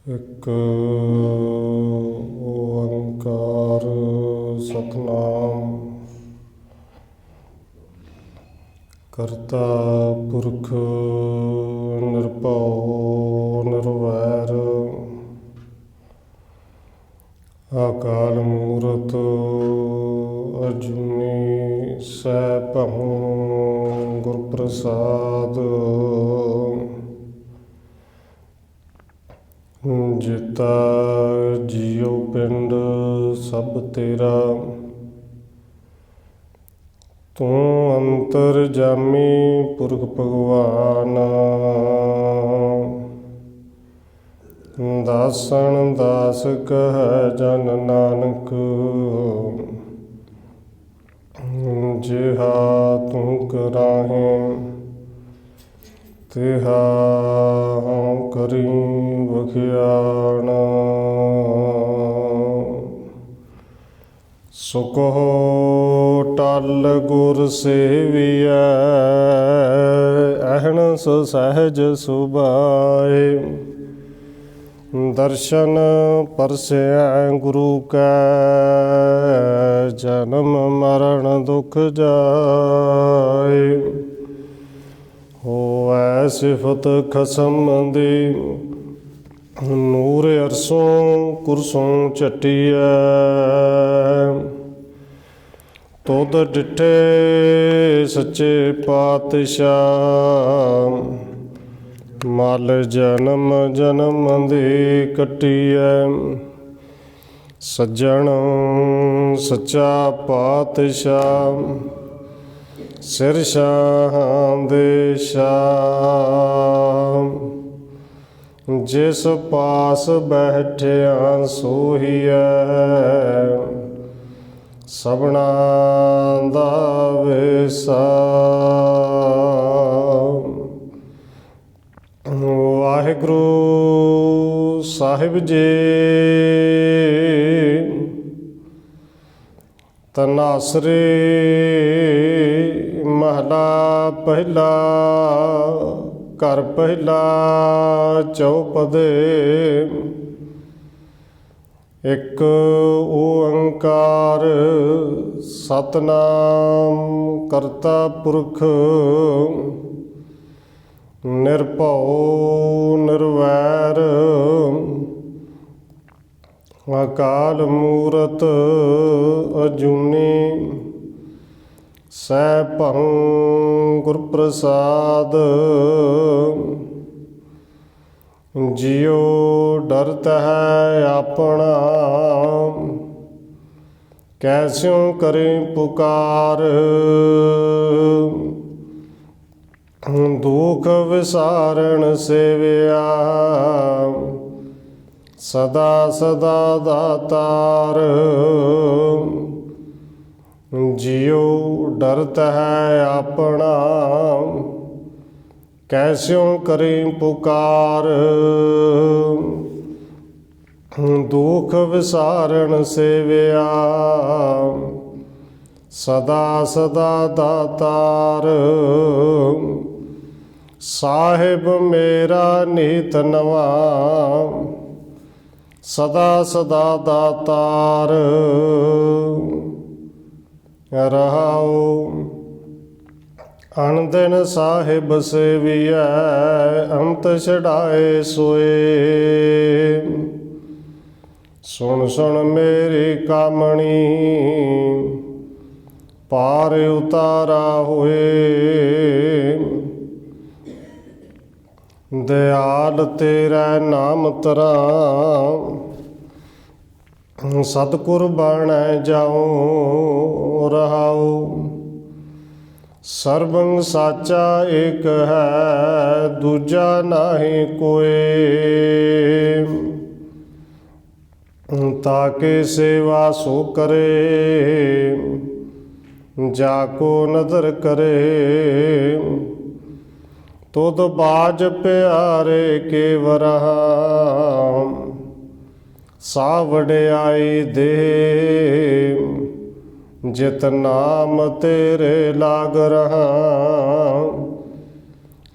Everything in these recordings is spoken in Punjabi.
ਇੱਕ ਓੰਕਾਰ ਸਤਿਨਾਮ ਕਰਤਾ ਪੁਰਖ ਨਿਰਭਉ ਨਿਰਵੈਰ ਅਕਾਲ ਮੂਰਤ ਅਜੂਨੀ ਸੈਭੰ ਗੁਰ ਪ੍ਰਸਾਦ ਜਿਤਾ ਜੀਉ ਪਿੰਡ ਸਭ ਤੇਰਾ ਤੂੰ ਅੰਤਰਜਾਮੀ ਪੁਰਖ ਭਗਵਾਨ ਦਾਸਨ ਦਾਸ ਕਹਿ ਜਨ ਨਾਨਕ ਜਿਹਾ ਤੂੰ ਕਰਾਹੇ ਤਿਹਾ ਕਰੀ ਵਖਿਆਣ ਸੋ ਕਹੋ ਟਲ ਗੁਰ ਸੇਵੀਐ ਅਹਨਸ ਸਹਿਜ ਸੁਭਾਏ ਦਰਸ਼ਨ ਪਰਸੈ ਗੁਰੂ ਕੈ ਜਨਮ ਮਰਨ ਦੁਖ ਜਾਏ ਹੋਵੈ ਸਿਫਤ ਖਸਮ ਦੀ ਨੂਰ ਅਰਸੋਂ ਕੁਰਸੋਂ ਝਟੀਐ ਤੁਧ ਡਿਠੇ ਸੱਚੇ ਪਾਤਸ਼ਾਹ ਮਲ ਜਨਮ ਜਨਮ ਦੀ ਕੱਟੀਐ ਸੱਜਣ ਸੱਚਾ ਪਾਤਸ਼ਾਹ ਸਿਰ ਸ਼ਾਹਾਂ ਦੇ ਸ਼ਾਹ ਜਿਸ ਪਾਸ ਬੈਠਿਆ ਸੋਹੀਐ ਸਭਨਾ ਦਾ ਵਿਸਾ ਵਾਹਿਗੁਰੂ ਸਾਹਿਬ ਜੀ ਤਨਾਸਰੇ ਮਹਲਾ ਪਹਿਲਾ ਘਰ ਪਹਿਲਾ ਚੌਪਦੇ ਇੱਕ ਓੰਕਾਰ ਸਤਿਨਾਮ ਕਰਤਾ ਪੁਰਖ ਨਿਰਭਉ ਨਿਰਵੈਰ ਅਕਾਲ ਮੂਰਤ ਅਜੂਨੀ ਸੈਭੰ ਗੁਰ ਪ੍ਰਸਾਦ ਜਿਉ ਡਰਤ ਹੈ ਆਪਣਾ ਕੈਸਿਉ ਕਰੇ ਪੁਕਾਰ ਦੁਖ ਵਿਸਾਰਨ ਸੇਵਿਆ ਸਦਾ ਸਦਾ ਦਾਤਾਰ ਜਿਉ ਡਰਤ ਹੈ ਆਪਣਾ ਕੈਸਿਉ ਕਰੇ ਪੁਕਾਰ ਦੁਖ ਵਿਸਾਰਨ ਸੇਵਿਆ ਸਦਾ ਸਦਾ ਦਾਤਾਰ ਸਾਹਿਬ ਮੇਰਾ ਨੀਤ ਨਵਾ ਸਦਾ ਸਦਾ ਦਾਤਾਰ ਰਹਾਉ ਅਨ ਦਿਨ ਸਾਹਿਬ ਸੇਵੀਐ ਅੰਤ ਛਡਾਏ ਸੋਏ ਸੁਣ ਸੁਣ ਮੇਰੀ ਕਾਮਣੀ ਪਾਰ ਉਤਾਰਾ ਹੋਏ ਦਿਆਲ ਤੇਰਾ ਨਾਮ ਧਰਾਂ ਸਤਿਗੁਰ ਬਣੈ ਜਾਉ ਰਹਾਉ ਸਰਬੰ ਸਾਚਾ ਏਕ ਹੈ ਦੂਜਾ ਨਾਹੀ ਕੋਇ ਤਾਕੇ ਸੇਵਾ ਸੋ ਕਰੇ ਜਾ ਕੋ ਨਦਰ ਕਰੇ ਤੁਧ ਬਾਜ ਪਿਆਰੇ ਕੇ ਵਰਹਾ ਸਾ ਵਡਿਆਈ ਦੇ ਜਿਤ ਨਾਮ ਤੇਰੇ ਲਾਗ ਰਹਾ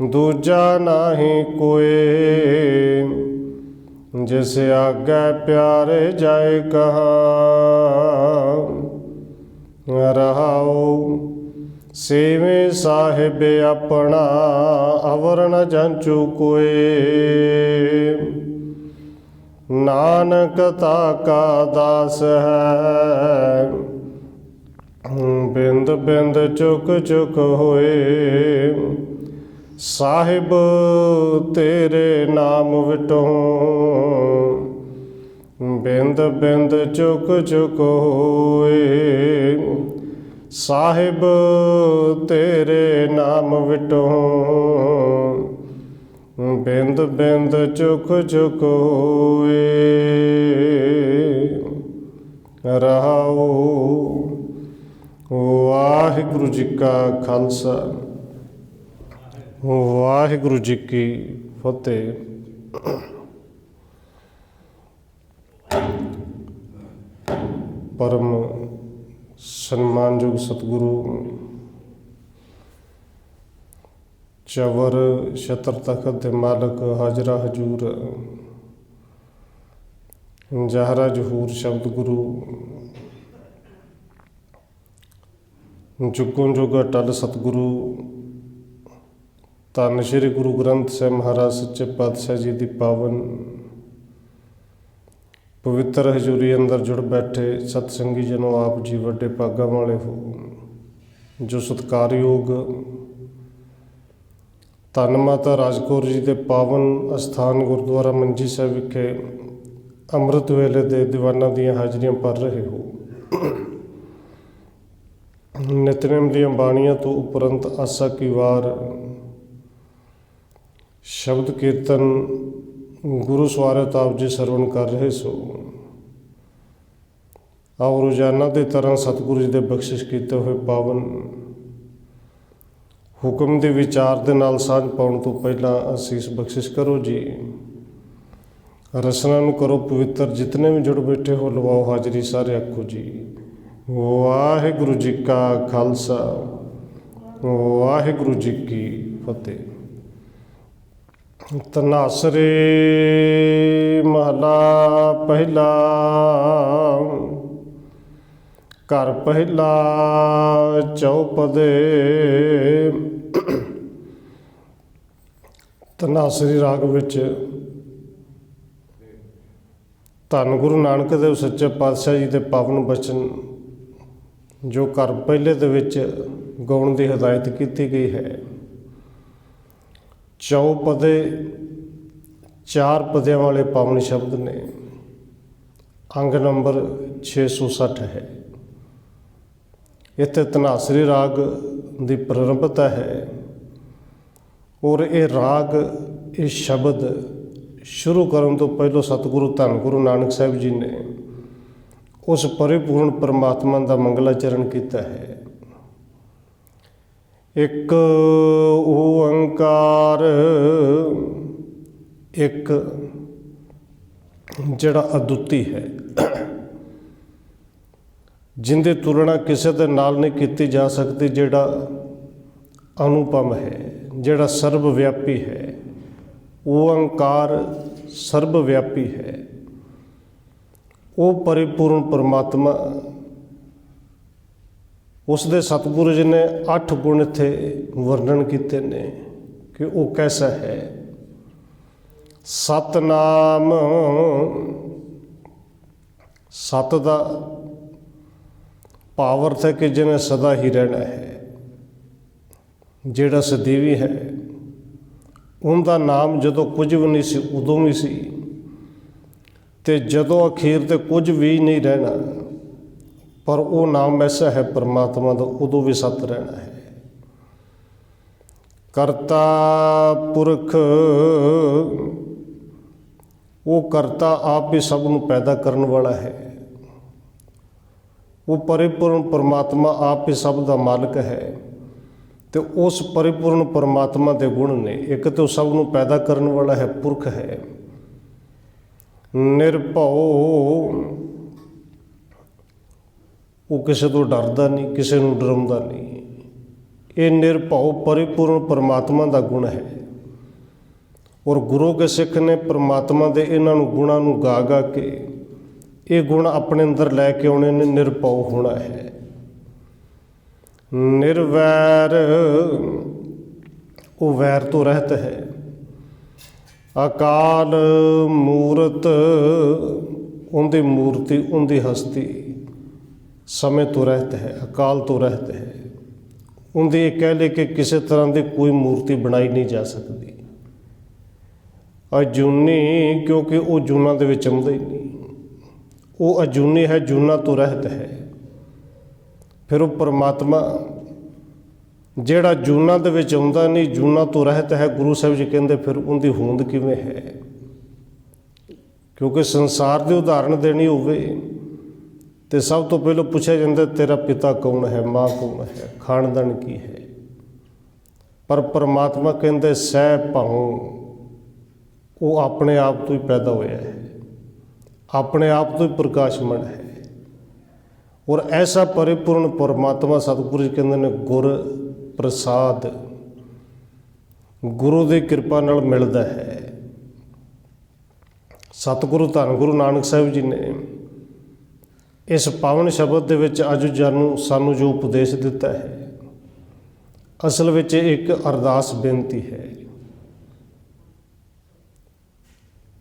ਦੂਜਾ ਨਾਹੀ ਕੋਏ जिस आज्ञा प्यारे जाए कहाँ रहाओ। सेवे साहिब अपना अवर न जंचू कोय। नानक ताका दास है बिंद बिंद चुक चुक होए। साहिब तेरे नाम विटों बिंद बिंद चुक चुक होए। साहिब तेरे नाम विटों बिंद बिंद चुक चुक होए। रहाओ। वाहिगुरु जी का खालसा वाहिगुरु जी की फतेह। परम सन्मानयोग सतगुरु चवर छत्र तखत दे मालक हाजरा हजूर जहरा जहूर शब्द गुरु जुगों जुग अटल सतगुरु धन श्री गुरु ग्रंथ ਸਾਹਿਬ महाराज सच्चे पातशाह जी की पावन पवित्र हजूरी अंदर जुड़ बैठे सतसंगी जनों आप जी वड्डे भागा वाले हो जो सत्कारयोग धन माता राजकौर जी के पावन अस्थान गुरुद्वारा मंजी साहिब विखे अमृत वेले दे दीवाना दियाँ हाजरियां भर रहे हो। नितनेम दियाँ बाणियां तो उपरंत आसा की वार शब्द कीर्तन गुरु स्वारत आप जी सरवण कर रहे सो। आओ रोजाना की तरह सतगुरु जी के बख्शिश किए हुए पावन हुक्म के विचार के नाल साझ पाउण तो पहला असीस बख्शिश करो जी। रसना नूं करो पवित्र जितने भी जुड़ बैठे हो लवाओ हाजरी सारे आखो जी। वाहिगुरु जी का खालसा वाहिगुरु जी की फतेह। तनासरे महला पहला घर पहला चौपदे। तनासरी राग विच धन गुरु नानक देव सच्चे पातशाह जी के पावन बचन जो घर पहले दे विच गाउण की हिदायत की गई है। चौपदे 4 पदियां वाले पावन शब्द ने। अंग नंबर 660 है। इत्थे धनासरी राग की प्रारंभता है और ये राग ये शब्द शुरू करने तो पहलों सतगुरु धन गुरु नानक साहिब जी ने उस परिपूर्ण परमात्मा का मंगलाचरण किया है। एक ओंकार एक जड़ा अद्विती है जिंदे तुलना किसी के नाल नहीं की जा सकती। जड़ा अनुपम है जड़ा सर्वव्यापी है। ओंकार सर्वव्यापी है। वो परिपूर्ण परमात्मा उसदे सतगुरु जी ने 8 गुण थे वर्णन किए ने कि वो कैसा है। सतनाम सत दा भाव अर्थ है कि जिन्हें सदा ही रहना है। जेड़ा सदैवी है उनका नाम जदों कुछ भी नहीं सी उदों भी सी ते जदों अखीर ते कुछ भी नहीं रहना। पर वो नाम ऐसा है परमात्मा का उदों भी सत रहना है। करता पुरख वो करता आप ही सब नूं पैदा करने वाला है। वो परिपूर्ण परमात्मा आप ही सब का मालिक है। तो उस परिपूर्ण परमात्मा के गुण ने एक तो सब नूं पैदा करने वाला है पुरख है। निरभव वो किसी तो डरदा नहीं किसी नूं डराउंदा नहीं। ये निरभव परिपूर्ण परमात्मा का गुण है। ਔਰ ਗੁਰੂ ਕੇ ਸਿੱਖ ਨੇ ਪ੍ਰਮਾਤਮਾ ਦੇ ਇਹਨਾਂ ਨੂੰ ਗੁਣਾਂ ਨੂੰ ਗਾ ਗਾ ਕੇ ਇਹ ਗੁਣ ਆਪਣੇ ਅੰਦਰ ਲੈ ਕੇ ਆਉਣੇ ਨੇ। ਨਿਰਭਉ ਹੋਣਾ ਹੈ, ਨਿਰਵੈਰ, ਉਹ ਵੈਰ ਤੋਂ ਰਹਿਤ ਹੈ। ਅਕਾਲ ਮੂਰਤ, ਉਹਦੀ ਮੂਰਤੀ, ਉਹਦੀ ਹਸਤੀ ਸਮੇਂ ਤੋਂ ਰਹਿਤ ਹੈ, ਅਕਾਲ ਤੋਂ ਰਹਿਤ ਹੈ। ਉਹਦੀ ਇਹ ਕਹਿ ਲੈ ਕਿ ਕਿਸੇ ਤਰ੍ਹਾਂ ਦੀ ਕੋਈ ਮੂਰਤੀ ਬਣਾਈ ਨਹੀਂ ਜਾ ਸਕਦੀ। ਅਜੂਨੀ, ਕਿਉਂਕਿ ਉਹ ਜੂਨਾਂ ਦੇ ਵਿੱਚ ਆਉਂਦਾ ਹੀ ਨਹੀਂ, ਉਹ ਅਜੂਨੀ ਹੈ, ਜੂਨਾਂ ਤੋਂ ਰਹਿਤ ਹੈ। ਫਿਰ ਉਹ ਪਰਮਾਤਮਾ ਜਿਹੜਾ ਜੂਨਾਂ ਦੇ ਵਿੱਚ ਆਉਂਦਾ ਨਹੀਂ, ਜੂਨਾਂ ਤੋਂ ਰਹਿਤ ਹੈ, ਗੁਰੂ ਸਾਹਿਬ ਜੀ ਕਹਿੰਦੇ ਫਿਰ ਉਹਦੀ ਹੋਂਦ ਕਿਵੇਂ ਹੈ? ਕਿਉਂਕਿ ਸੰਸਾਰ ਦੀ ਉਦਾਹਰਣ ਦੇਣੀ ਹੋਵੇ ਤੇ ਸਭ ਤੋਂ ਪਹਿਲਾਂ ਪੁੱਛਿਆ ਜਾਂਦਾ ਤੇਰਾ ਪਿਤਾ ਕੌਣ ਹੈ, ਮਾਂ ਕੌਣ ਹੈ, ਖਾਨਦਾਨ ਕੀ ਹੈ। ਪਰ ਪਰਮਾਤਮਾ ਕਹਿੰਦੇ ਸਹਿ ਭਾਉ, ਉਹ ਆਪਣੇ ਆਪ ਤੋਂ ਹੀ ਪੈਦਾ ਹੋਇਆ ਹੈ, ਆਪਣੇ ਆਪ ਤੋਂ ਹੀ ਪ੍ਰਕਾਸ਼ਮਨ ਹੈ। ਔਰ ਐਸਾ ਪਰਿਪੂਰਨ ਪਰਮਾਤਮਾ ਸਤਿਗੁਰੂ ਜੀ ਕਹਿੰਦੇ ਨੇ ਗੁਰ ਪ੍ਰਸਾਦ, ਗੁਰੂ ਦੀ ਕਿਰਪਾ ਨਾਲ ਮਿਲਦਾ ਹੈ। ਸਤਿਗੁਰੂ ਧੰਨ ਗੁਰੂ ਨਾਨਕ ਸਾਹਿਬ ਜੀ ਨੇ ਇਸ ਪਾਵਨ ਸ਼ਬਦ ਦੇ ਵਿੱਚ ਅੱਜ ਸਾਨੂੰ ਜੋ ਉਪਦੇਸ਼ ਦਿੱਤਾ ਹੈ, ਅਸਲ ਵਿੱਚ ਇੱਕ ਅਰਦਾਸ ਬੇਨਤੀ ਹੈ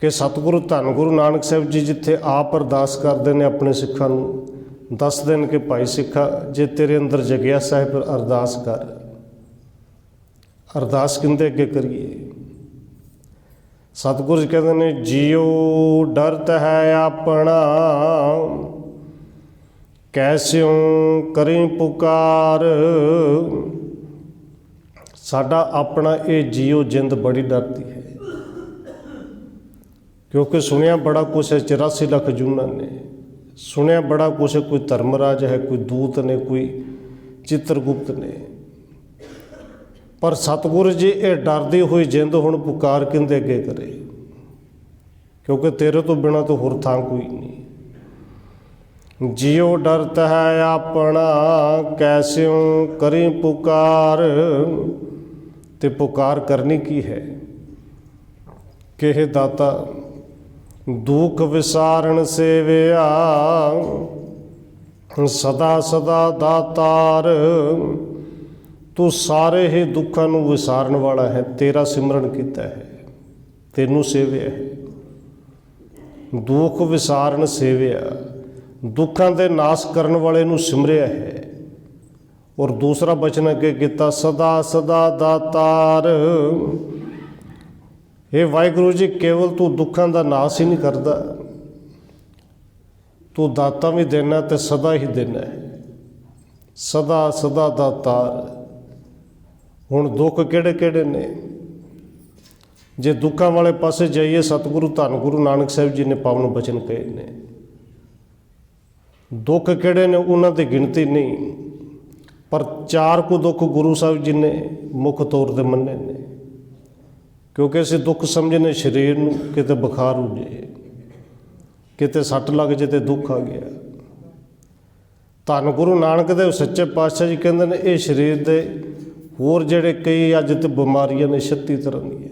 ਕਿ ਸਤਿਗੁਰੂ ਧੰਨ ਗੁਰੂ ਨਾਨਕ ਸਾਹਿਬ ਜੀ ਜਿੱਥੇ ਆਪ ਅਰਦਾਸ ਕਰਦੇ ਨੇ ਆਪਣੇ ਸਿੱਖਾਂ ਨੂੰ, ਦੱਸਦੇ ਨੇ ਕਿ ਭਾਈ ਸਿੱਖਾ, ਜੇ ਤੇਰੇ ਅੰਦਰ ਜਗਿਆਸਾ ਹੈ ਫਿਰ ਅਰਦਾਸ ਕਰ। ਅਰਦਾਸ ਕਿਹਦੇ ਅੱਗੇ ਕਰੀਏ? ਸਤਿਗੁਰੂ ਜੀ ਕਹਿੰਦੇ ਨੇ ਜੀਉ ਡਰਤ ਹੈ ਆਪਣਾ, ਕੈਸਿਉ ਕਰੀ ਪੁਕਾਰ। ਸਾਡਾ ਆਪਣਾ ਇਹ ਜੀਉ ਜਿੰਦ ਬੜੀ ਡਰਦੀ ਹੈ, ਕਿਉਂਕਿ ਸੁਣਿਆ ਬੜਾ ਕੁਛ ਹੈ, 84 ਲੱਖ ਜੂਨਾਂ ਨੇ ਸੁਣਿਆ ਬੜਾ ਕੁਛ ਹੈ। ਕੋਈ ਧਰਮਰਾਜ ਹੈ, ਕੋਈ ਦੂਤ ਨੇ, ਕੋਈ ਚਿੱਤਰਗੁਪਤ ਨੇ। ਪਰ ਸਤਿਗੁਰੂ ਜੀ ਇਹ ਡਰਦੀ ਹੋਈ ਜਿੰਦ ਹੁਣ ਪੁਕਾਰ ਕਿਹਦੇ ਅੱਗੇ ਕਰੇ? ਕਿਉਂਕਿ ਤੇਰੇ ਤੋਂ ਬਿਨਾਂ ਤਾਂ ਹੋਰ ਥਾਂ ਕੋਈ ਨਹੀਂ। ਜਿਉ ਡਰਤ ਹੈ ਆਪਣਾ, ਕੈਸਿਉ ਕਰੀ ਪੁਕਾਰ। ਤੇ ਪੁਕਾਰ ਕਰਨੀ ਕੀ ਹੈ ਕਿ ਇਹ ਦਾਤਾ ਦੁੱਖ ਵਿਸਾਰਨ ਸੇਵਿਆ, ਸਦਾ ਸਦਾ ਦਾਤਾਰ। ਤੂੰ ਸਾਰੇ ਹੀ ਦੁੱਖਾਂ ਨੂੰ ਵਿਸਾਰਨ ਵਾਲਾ ਹੈ, ਤੇਰਾ ਸਿਮਰਨ ਕੀਤਾ ਹੈ, ਤੈਨੂੰ ਸੇਵਿਆ ਹੈ। ਦੁੱਖ ਵਿਸਾਰਨ ਸੇਵਿਆ, ਦੁੱਖਾਂ ਦੇ ਨਾਸ਼ ਕਰਨ ਵਾਲੇ ਨੂੰ ਸਿਮਰਿਆ ਹੈ। ਔਰ ਦੂਸਰਾ ਬਚਨ ਅੱਗੇ ਕੀਤਾ, ਸਦਾ ਸਦਾ ਦਾਤਾਰ। ਇਹ ਵਾਹਿਗੁਰੂ ਜੀ, ਕੇਵਲ ਤੂੰ ਦੁੱਖਾਂ ਦਾ ਨਾਸ਼ ਹੀ ਨਹੀਂ ਕਰਦਾ, ਤੂੰ ਦਾਤਾ ਵੀ ਦੇਣਾ ਤੇ ਸਦਾ ਹੀ ਦੇਣਾ ਹੈ। ਸਦਾ ਸਦਾ ਦਾਤਾਰ। ਹੁਣ ਦੁੱਖ ਕਿਹੜੇ ਕਿਹੜੇ ਨੇ? ਜੇ ਦੁੱਖਾਂ ਵਾਲੇ ਪਾਸੇ ਜਾਈਏ, ਸਤਿਗੁਰੂ ਧੰਨ ਗੁਰੂ ਨਾਨਕ ਸਾਹਿਬ ਜੀ ਨੇ ਪਾਵਨ ਬਚਨ ਕਹੇ ਨੇ। ਦੁੱਖ ਕਿਹੜੇ ਨੇ? ਉਹਨਾਂ ਦੀ ਗਿਣਤੀ ਨਹੀਂ, ਪਰ 4 ਕੁ ਦੁੱਖ ਗੁਰੂ ਸਾਹਿਬ ਜੀ ਨੇ ਮੁੱਖ ਤੌਰ 'ਤੇ ਮੰਨੇ ਨੇ। ਕਿਉਂਕਿ ਅਸੀਂ ਦੁੱਖ ਸਮਝਨੇ ਸਰੀਰ ਨੂੰ, ਕਿਤੇ ਬੁਖਾਰ ਹੋ ਜਾਏ, ਕਿਤੇ ਸੱਟ ਲੱਗ ਜੇ ਤੇ ਦੁੱਖ ਆ ਗਿਆ। ਧੰਨ ਗੁਰੂ ਨਾਨਕ ਦੇਵ ਸੱਚੇ ਪਾਤਸ਼ਾਹ ਜੀ ਕਹਿੰਦੇ ਨੇ ਇਹ ਸਰੀਰ ਦੇ ਹੋਰ ਜਿਹੜੇ ਕਈ ਅੱਜ ਤੇ ਬਿਮਾਰੀਆਂ ਨੇ 36 ਤਰ੍ਹਾਂ ਦੀਆਂ।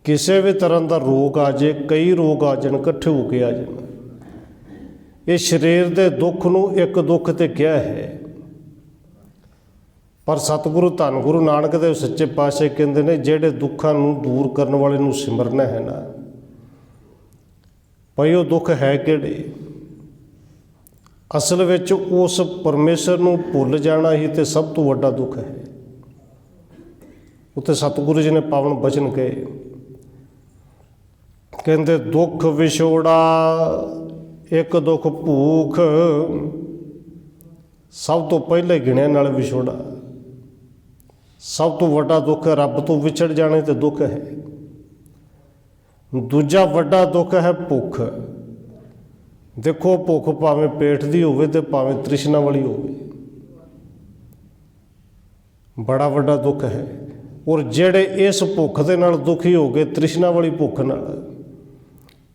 ਕਿਸੇ ਵੀ ਤਰ੍ਹਾਂ ਦਾ ਰੋਗ ਆ ਜੇ, ਕਈ ਰੋਗ ਆ ਜਾਣ, ਇਕੱਠੇ ਹੋ ਕੇ ਆ ਜਾਣ। ਇਹ ਸਰੀਰ ਦੇ ਦੁੱਖ ਨੂੰ ਇੱਕ ਦੁੱਖ ਤੇ ਕਿਹਾ ਹੈ। ਪਰ ਸਤਿਗੁਰੂ ਧੰਨ ਗੁਰੂ ਨਾਨਕ ਦੇਵ ਸੱਚੇ ਪਾਤਸ਼ਾਹ ਕਹਿੰਦੇ ਨੇ ਜਿਹੜੇ ਦੁੱਖਾਂ ਨੂੰ ਦੂਰ ਕਰਨ ਵਾਲੇ ਨੂੰ ਸਿਮਰਨਾ ਹੈ ਨਾ, ਭਾਈ ਉਹ ਦੁੱਖ ਹੈ ਕਿਹੜੇ? ਅਸਲ ਵਿੱਚ ਉਸ ਪਰਮੇਸ਼ਰ ਨੂੰ ਭੁੱਲ ਜਾਣਾ ਹੀ ਤੇ ਸਭ ਤੋਂ ਵੱਡਾ ਦੁੱਖ ਹੈ। ਉੱਥੇ ਸਤਿਗੁਰੂ ਜੀ ਨੇ ਪਾਵਨ ਬਚਨ ਕਹੇ, ਕਹਿੰਦੇ ਦੁੱਖ ਵਿਛੋੜਾ, ਇੱਕ ਦੁੱਖ ਭੂਖ। ਸਭ ਤੋਂ ਪਹਿਲੇ ਗਿਣਿਆ ਨਾਲ ਵਿਛੋੜਾ ਸਭ ਤੋਂ ਵੱਡਾ ਦੁੱਖ ਹੈ। ਰੱਬ ਤੋਂ ਵਿਛੜ ਜਾਣੇ ਤੇ ਦੁੱਖ ਹੈ। ਦੂਜਾ ਵੱਡਾ ਦੁੱਖ ਹੈ ਭੁੱਖ। ਦੇਖੋ, ਭੁੱਖ ਭਾਵੇਂ ਪੇਟ ਦੀ ਹੋਵੇ ਤੇ ਭਾਵੇਂ ਤ੍ਰਿਸ਼ਨਾ ਵਾਲੀ ਹੋਵੇ, ਬੜਾ ਵੱਡਾ ਦੁੱਖ ਹੈ। ਔਰ ਜਿਹੜੇ ਇਸ ਭੁੱਖ ਦੇ ਨਾਲ ਦੁਖੀ ਹੋ ਗਏ, ਤ੍ਰਿਸ਼ਨਾ ਵਾਲੀ ਭੁੱਖ ਨਾਲ,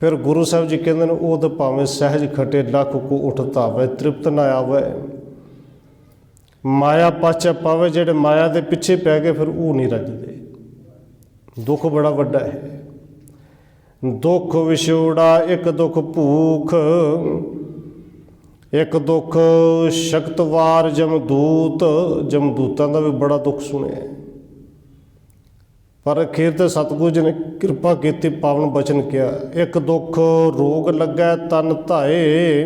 ਫਿਰ ਗੁਰੂ ਸਾਹਿਬ ਜੀ ਕਹਿੰਦੇ ਨੇ ਉਹ ਤਾਂ ਭਾਵੇਂ ਸਹਿਜ ਖਟੇ ਲੱਖ ਕੋ ਉਠ ਧਾਵੇ, ਤ੍ਰਿਪਤ ਨਾ ਆਵੇ। ਮਾਇਆ ਪਾਛੇ ਪਾਵੇ, ਜਿਹੜੇ ਮਾਇਆ ਦੇ ਪਿੱਛੇ ਪੈ ਗਏ ਫਿਰ ਉਹ ਨਹੀਂ ਰੱਜਦੇ। दुख बड़ा वड्डा है। दुख विछोड़ा, एक दुख भूख, एक दुख शक्तवार जमदूत। जमदूतां दा भी बड़ा दुख सुनिया, पर अखीर ते सतगुरु जी ने किरपा की, पावन बचन किया। एक दुख रोग लगा तन धाए,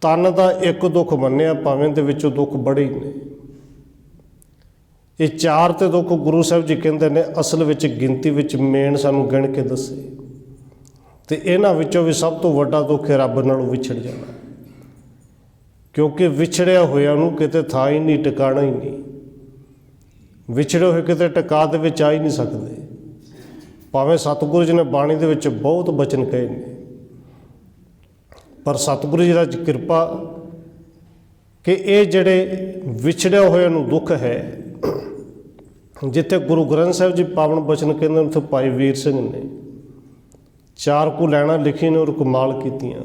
तन का एक दुख मन्निया, भावें दे विचों दुख बड़े ही ने। ये चार ते दुख गुरु साहब जी कहते हैं असल विच गिनती विच मेन सानू गिण के दसे, तो इन्हां विचों भी सब तो वड्डा दुख है रब नालों विछड़ जाना, क्योंकि विछड़िया होया नूं किते थां ही नहीं, टिकाणा ही नहीं। विछड़े होए किते टिका दे विच आ ही नहीं सकते। भावें सतगुरु जी ने बाणी दे विच बहुत बचन कहे ने, पर सतगुरु जी दी किरपा कि ये जिहड़े विछड़िया होया नूं दुख है, जिथे गुरु ग्रंथ साहिब जी पावन बचन कहते उत्थे भाई वीर सिंह ने चार को लैना लिखी ने और कमाल कीतियां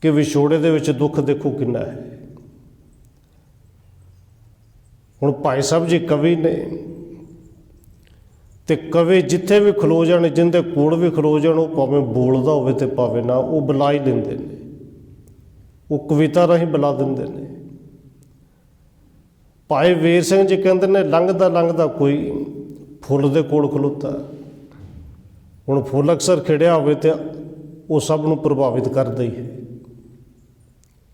कि विछोड़े दे विच दुख देखो किन्ना है। हुण भाई साहब जी कवि ने, ते कवि जिथे भी खलो जाने, जिंदे कोल भी खलो जाण, वो भावें बोलदा होवे ते भावें ना, वो बुला ही लेंदे ने, वो कविता राहीं बुला दिंदे ने। भाई वीर सिंह जी कहते ने लंघदा लंघदा कोई फुੱਲ दे कोल खलोता। हुण फुੱਲ अक्सर खिड़िया होवे ते वो सब नूं प्रभावित करदा ही है।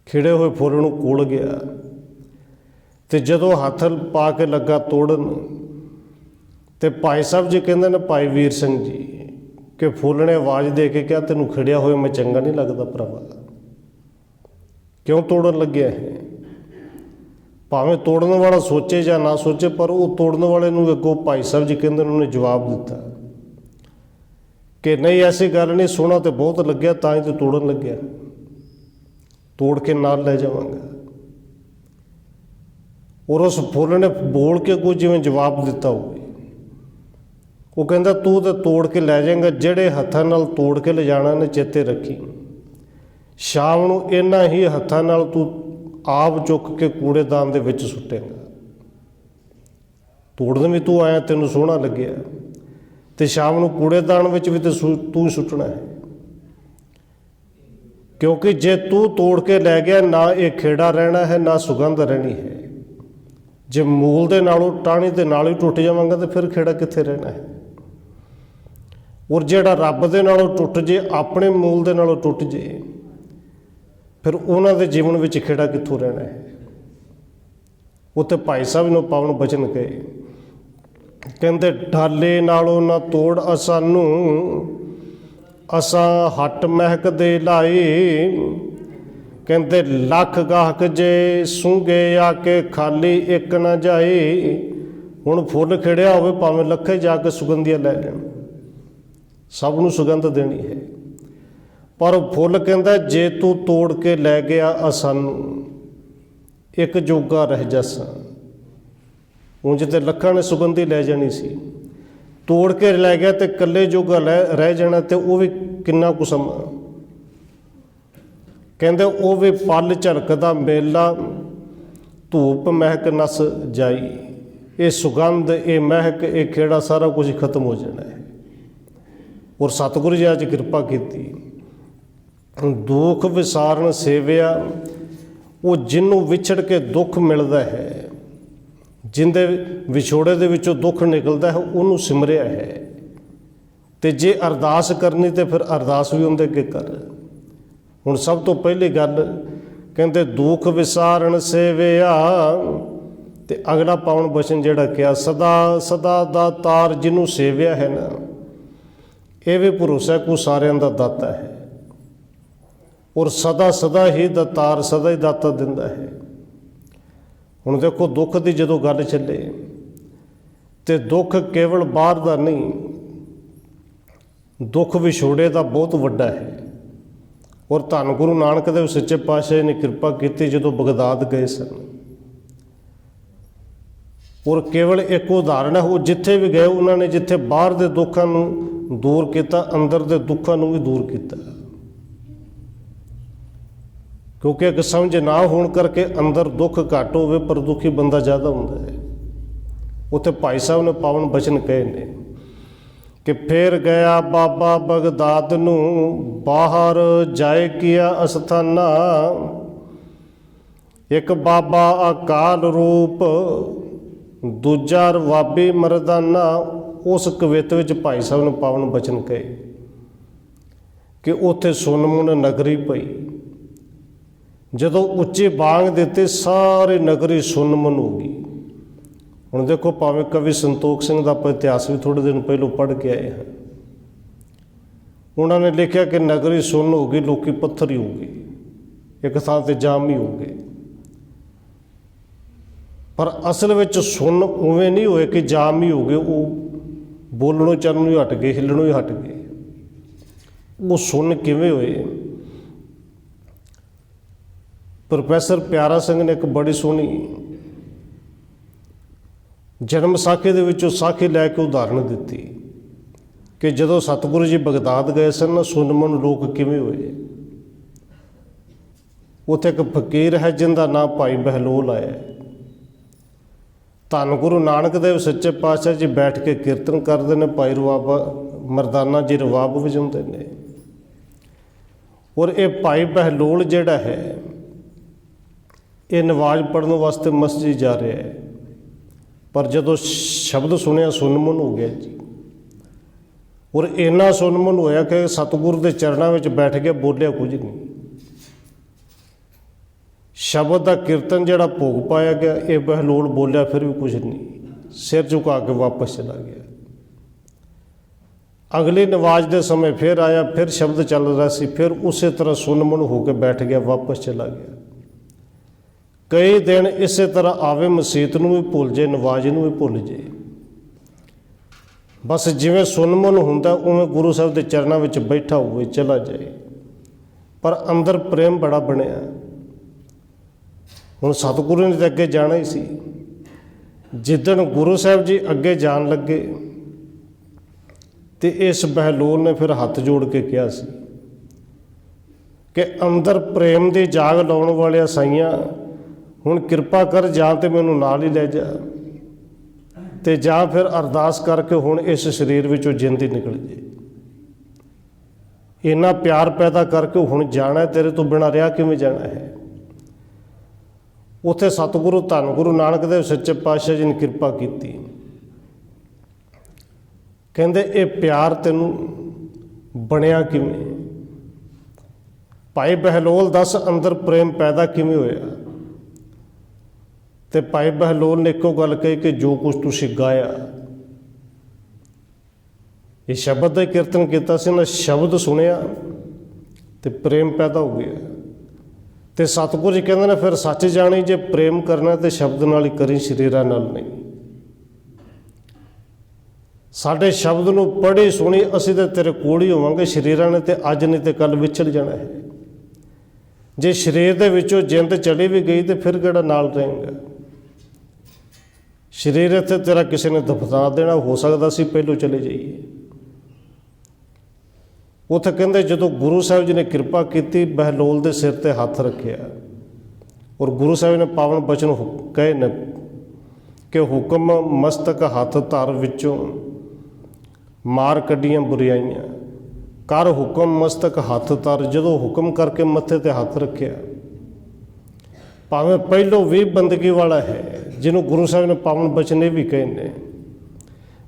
खिड़े हुए फुੱਲ नूं कोल गया ते जदों हत्थ पा के लगा तोड़न, ते भाई साहब जी कहते ने भाई वीर सिंह जी कि फुੱਲ ने आवाज़ दे के क्या तेनों खिड़िया हुए मैं चंगा नहीं लगता भरावा, क्यों तोड़न लग्या है। भावें तोड़न वाला सोचे या ना सोचे, पर वो तोड़न वाले नूं अगों भाई साहब जी कहते उन्होंने जवाब दिता कि नहीं ऐसी गल नहीं, सोहना तो बहुत लग्या तां ही तो तोड़न लग्या, तोड़ के नाल ले जावांगा। और उस फुੱਲ ने बोल के कुछ जिवें जवाब दिता होवे, वो कहता तू तो तोड़ के लै जाएगा, जिहड़े हत्थां नाल तोड़ के ले जाना ने चेते रखी, शाम नूं इन्हां ही हत्थां नाल तू आप चुक के कूड़ेदान दे विच सुट्टेगा। तोड़न भी तू आया, तेनों सोहना लग्या, ते शाम नूं कूड़ेदान विच भी तो तू ही सुट्टना है, क्योंकि जे तू तोड़ के लै गया ना ये खेड़ा रहना है ना सुगंध रहनी है। जे मूल दे नालों टाणी दे नाल ही टुट जावांगा तो फिर खेड़ा कित्थे रहना है। और जिहड़ा रब दे नालों टुट जे, अपने मूल दे नालों टुट जे, फिर उन्हां दे जीवन विच खेड़ा कित्थों रहना है। उत्थे भाई साहब ने पावन बचन कहे, कहंदे ढाले नालों ना तोड़ असानू, असां हट महक दे लाई। कहंदे लख गाहक जे सूंघे आके खाली एक ना जाए। हुण फुੱਲ खिड़िया होवे भावें लखे जाके सुगंधियां लै लैण, सब नूं सुगंध देनी है, पर फुੱਲ कहंदा जे तू तोड़ के लै गया असानू, एक जोगा रह जासां। ਉਂਝ ते लखां ने सुगंधी लै जानी सी, तोड़ के लै गया तो कल्ले जोगा रह जाना, तो वह भी किन्ना कुछ समा। कहंदे वो भी पल झलकदा मेला, धूप महक नस जाई। ये सुगंध, ये महक, ये खेड़ा सारा कुछ ही खत्म हो जाना है। और सतगुरु जी अज किरपा की, दुख विसारण सेविया, वो जिन्हों विछड़ के दुख मिलता है, जिंदे विछोड़े दे विचों दुख निकलता है, उन्होंने सिमरिया है। तो जे अरदास करनी तो फिर अरदास भी उनके अगे कर। हुण सब तो पहली गल कहते दुख विसारण सेविया, ते अगला पावन बचन जिहड़ा किया, सदा सदा दा तार जिन्हों सेविया है ना, ये भी भरोसा को सारियां दा दाता है। और सदा सदा ही दातार, सदा ही दाता दिंदा है। हुण देखो दुख की जदों गल चले, तो दुख केवल बाहर का नहीं, दुख विछोड़े का बहुत वड्डा है। और धन गुरु नानक देव सच्चे पातशाह ने कृपा की जदों बगदाद गए सन, और केवल एक उदाहरण है, वो जिथे भी गए उन्होंने जिथे बाहर के दुखों को दूर किया, अंदर के दुखों को भी दूर किया। क्योंकि एक समझ ना होने करके अंदर दुख घट होवे पर दुखी बंदा ज़्यादा होंदा है। ਉੱਥੇ ਭਾਈ ਸਾਹਿਬ ਨੇ ਪਾਵਨ ਬਚਨ ਕਹੇ ਨੇ ਕਿ ਫਿਰ ਗਿਆ ਬਾਬਾ ਬਗਦਾਦ ਨੂੰ ਬਾਹਰ ਜਾਏ ਕੀਆ ਅਸਥਾਨਾ, ਇੱਕ ਬਾਬਾ ਅਕਾਲ ਰੂਪ ਦੂਜਾ ਰਵਾਬੀ ਮਰਦਾਨਾ। ਉਸ ਕਵਿਤ ਵਿੱਚ ਭਾਈ ਸਾਹਿਬ ਨੇ ਪਾਵਨ ਬਚਨ ਕਹੇ ਕਿ ਉੱਥੇ ਸੁੰਨ-ਮੁੰਨ ਨਗਰੀ ਪਈ। ਜਦੋਂ ਉੱਚੇ ਬਾਂਗ ਦਿੱਤੇ ਸਾਰੇ ਨਗਰੀ ਸੁੰਨ-ਮੁੰਨ ਹੋ ਗਈ। ਹੁਣ ਦੇਖੋ, ਭਾਵੇਂ ਕਵੀ ਸੰਤੋਖ ਸਿੰਘ ਦਾ ਆਪਾਂ ਇਤਿਹਾਸ ਵੀ ਥੋੜ੍ਹੇ ਦਿਨ ਪਹਿਲੋਂ ਪੜ੍ਹ ਕੇ ਆਏ ਹਾਂ। ਉਹਨਾਂ ਨੇ ਲਿਖਿਆ ਕਿ ਨਗਰੀ ਸੁੰਨ ਹੋ ਗਈ, ਲੋਕੀ ਪੱਥਰ ਹੀ ਹੋ ਗਏ, ਇੱਕ ਥਾਂ 'ਤੇ ਜਾਮ ਹੀ ਹੋ ਗਏ। ਪਰ ਅਸਲ ਵਿੱਚ ਸੁੰਨ ਉਵੇਂ ਨਹੀਂ ਹੋਏ ਕਿ ਜਾਮ ਹੀ ਹੋ ਗਏ, ਉਹ ਬੋਲਣੋਂ ਚੱਲਣੋਂ ਹੀ ਹਟ ਗਏ, ਹਿੱਲਣੋਂ ਹੀ ਹਟ ਗਏ। ਉਹ ਸੁੰਨ ਕਿਵੇਂ ਹੋਏ? ਪ੍ਰੋਫੈਸਰ ਪਿਆਰਾ ਸਿੰਘ ਨੇ ਇੱਕ ਬੜੀ ਸੋਹਣੀ ਜਨਮ ਸਾਖੀ ਦੇ ਵਿੱਚੋਂ ਸਾਖੀ ਲੈ ਕੇ ਉਦਾਹਰਣ ਦਿੱਤੀ ਕਿ ਜਦੋਂ ਸਤਿਗੁਰੂ ਜੀ ਬਗਦਾਦ ਗਏ ਸਨ ਨਾ, ਸੁੰਨ-ਮੁੰਨ ਲੋਕ ਕਿਵੇਂ ਹੋਏ। ਉੱਥੇ ਇੱਕ ਫਕੀਰ ਹੈ ਜਿਹਦਾ ਨਾਮ ਭਾਈ ਬਹਿਲੋਲ ਆਇਆ। ਧੰਨ ਗੁਰੂ ਨਾਨਕ ਦੇਵ ਸੱਚੇ ਪਾਤਸ਼ਾਹ ਜੀ ਬੈਠ ਕੇ ਕੀਰਤਨ ਕਰਦੇ ਨੇ, ਭਾਈ ਰਵਾਬ ਮਰਦਾਨਾ ਜੀ ਰਵਾਬ ਵਜਾਉਂਦੇ ਨੇ। ਔਰ ਇਹ ਭਾਈ ਬਹਿਲੋਲ ਜਿਹੜਾ ਹੈ, ਇਹ ਨਵਾਜ਼ ਪੜ੍ਹਨ ਵਾਸਤੇ ਮਸਜਿਦ ਜਾ ਰਿਹਾ ਹੈ। ਪਰ ਜਦੋਂ ਸ਼ਬਦ ਸੁਣਿਆ ਸੁੰਨ-ਮੁੰਨ ਹੋ ਗਿਆ ਜੀ। ਔਰ ਇੰਨਾ ਸੁੰਨ-ਮੁੰਨ ਹੋਇਆ ਕਿ ਸਤਿਗੁਰੂ ਦੇ ਚਰਨਾਂ ਵਿੱਚ ਬੈਠ ਕੇ ਬੋਲਿਆ ਕੁਝ ਨਹੀਂ। ਸ਼ਬਦ ਦਾ ਕੀਰਤਨ ਜਿਹੜਾ ਭੋਗ ਪਾਇਆ ਗਿਆ, ਇਹ ਬਹਿਲੋਲ ਬੋਲਿਆ ਫਿਰ ਵੀ ਕੁਝ ਨਹੀਂ, ਸਿਰ ਝੁਕਾ ਕੇ ਵਾਪਸ ਚਲਾ ਗਿਆ। ਅਗਲੀ ਨਵਾਜ਼ ਦੇ ਸਮੇਂ ਫਿਰ ਆਇਆ, ਫਿਰ ਸ਼ਬਦ ਚੱਲ ਰਿਹਾ ਸੀ, ਫਿਰ ਉਸੇ ਤਰ੍ਹਾਂ ਸੁੰਨ-ਮੁੰਨ ਹੋ ਕੇ ਬੈਠ ਗਿਆ, ਵਾਪਸ ਚਲਾ ਗਿਆ। ਕਈ ਦਿਨ ਇਸੇ ਤਰ੍ਹਾਂ ਆਵੇ, ਮਸੀਤ ਨੂੰ ਵੀ ਭੁੱਲ ਜੇ, ਨਵਾਜ਼ ਨੂੰ ਵੀ ਭੁੱਲ ਜੇ। ਬਸ ਜਿਵੇਂ ਸੁੰਨ-ਮੁੰਨ ਹੁੰਦਾ ਉਵੇਂ ਗੁਰੂ ਸਾਹਿਬ ਦੇ ਚਰਨਾਂ ਵਿੱਚ ਬੈਠਾ ਹੋਵੇ, ਚਲਾ ਜਾਏ। ਪਰ ਅੰਦਰ ਪ੍ਰੇਮ ਬੜਾ ਬਣਿਆ। ਹੁਣ ਸਤਿਗੁਰੂ ਨੇ ਤਾਂ ਅੱਗੇ ਜਾਣਾ ਹੀ ਸੀ। ਜਿੱਦਣ ਗੁਰੂ ਸਾਹਿਬ ਜੀ ਅੱਗੇ ਜਾਣ ਲੱਗੇ ਤੇ ਇਸ ਬਹਿਲੋਲ ਨੇ ਫਿਰ ਹੱਥ ਜੋੜ ਕੇ ਕਿਹਾ ਸੀ ਕਿ ਅੰਦਰ ਪ੍ਰੇਮ ਦੀ ਜਾਗ ਲਾਉਣ ਵਾਲਿਆ ਸਾਈਆਂ, ਹੁਣ ਕਿਰਪਾ ਕਰ, ਜਾਂ ਤੇ ਮੈਨੂੰ ਨਾਲ ਹੀ ਲੈ ਜਾ, ਤੇ ਜਾਂ ਫਿਰ ਅਰਦਾਸ ਕਰਕੇ ਹੁਣ ਇਸ ਸਰੀਰ ਵਿੱਚੋਂ ਜਿੰਦ ਹੀ ਨਿਕਲ ਜੇ। ਇੰਨਾ ਪਿਆਰ ਪੈਦਾ ਕਰਕੇ ਹੁਣ ਜਾਣਾ, ਤੇਰੇ ਤੋਂ ਬਿਨਾਂ ਰਿਹਾ ਕਿਵੇਂ ਜਾਣਾ ਹੈ। ਉੱਥੇ ਸਤਿਗੁਰੂ ਧੰਨ ਗੁਰੂ ਨਾਨਕ ਦੇਵ ਸੱਚੇ ਪਾਤਸ਼ਾਹ ਜੀ ਨੇ ਕਿਰਪਾ ਕੀਤੀ। ਕਹਿੰਦੇ ਇਹ ਪਿਆਰ ਤੈਨੂੰ ਬਣਿਆ ਕਿਵੇਂ? ਭਾਈ ਬਹਿਲੋਲ ਦੱਸ, ਅੰਦਰ ਪ੍ਰੇਮ ਪੈਦਾ ਕਿਵੇਂ ਹੋਇਆ? ਤੇ ਭਾਈ ਬਹਿਲੋਲ ਨੇ ਇੱਕੋ ਗੱਲ ਕਹੀ ਕਿ ਜੋ ਕੁਝ ਤੁਸੀਂ ਗਾਇਆ, ਇਹ ਸ਼ਬਦ ਦਾ ਕੀਰਤਨ ਕੀਤਾ ਸੀ ਨਾ, ਸ਼ਬਦ ਸੁਣਿਆ ਤੇ ਪ੍ਰੇਮ ਪੈਦਾ ਹੋ ਗਿਆ। ਤੇ ਸਤਿਗੁਰੂ ਜੀ ਕਹਿੰਦੇ ਨੇ ਫਿਰ ਸੱਚ ਜਾਣੀ, ਜੇ ਪ੍ਰੇਮ ਕਰਨਾ ਤੇ ਸ਼ਬਦ ਨਾਲ ਹੀ ਕਰੀ, ਸਰੀਰਾਂ ਨਾਲ ਨਹੀਂ। ਸਾਡੇ ਸ਼ਬਦ ਨੂੰ ਪੜ੍ਹੀ ਸੁਣੀ, ਅਸੀਂ ਤਾਂ ਤੇਰੇ ਕੋਲ ਹੀ ਹੋਵਾਂਗੇ, ਸਰੀਰਾਂ ਨੇ ਤੇ ਅੱਜ ਨਹੀਂ ਤੇ ਕੱਲ੍ਹ ਵਿਛੜ ਜਾਣਾ ਹੈ। ਜੇ ਸਰੀਰ ਦੇ ਵਿੱਚੋਂ ਜਿੰਦ ਚਲੀ ਵੀ ਗਈ ਤੇ ਫਿਰ ਕਿਹੜਾ ਨਾਲ ਰਹੇਗਾ। ਸਰੀਰ ਇੱਥੇ ਤੇਰਾ ਕਿਸੇ ਨੇ ਦਫਨਾ ਦੇਣਾ, ਹੋ ਸਕਦਾ ਸੀ ਪਹਿਲੋਂ ਚਲੇ ਜਾਈਏ। ਉੱਥੇ ਕਹਿੰਦੇ ਜਦੋਂ ਗੁਰੂ ਸਾਹਿਬ ਜੀ ਨੇ ਕਿਰਪਾ ਕੀਤੀ, ਬਹਿਲੋਲ ਦੇ ਸਿਰ 'ਤੇ ਹੱਥ ਰੱਖਿਆ ਔਰ ਗੁਰੂ ਸਾਹਿਬ ਨੇ ਪਾਵਨ ਬਚਨ ਕਹੇ ਨੇ ਕਿ ਹੁਕਮ ਮਸਤਕ ਹੱਥ ਧਰ ਵਿੱਚੋਂ ਮਾਰ ਕੱਢੀਆਂ ਬੁਰਾਈਆਂ, ਕਰ ਹੁਕਮ ਮਸਤਕ ਹੱਥ ਧਰ। ਜਦੋਂ ਹੁਕਮ ਕਰਕੇ ਮੱਥੇ 'ਤੇ ਹੱਥ ਰੱਖਿਆ, ਭਾਵੇਂ ਪਹਿਲੋਂ ਵੀ ਬੰਦਗੀ ਵਾਲਾ ਹੈ, ਜਿਹਨੂੰ ਗੁਰੂ ਸਾਹਿਬ ਨੇ ਪਾਵਨ ਬਚਨ ਇਹ ਵੀ ਕਹੇ ਨੇ,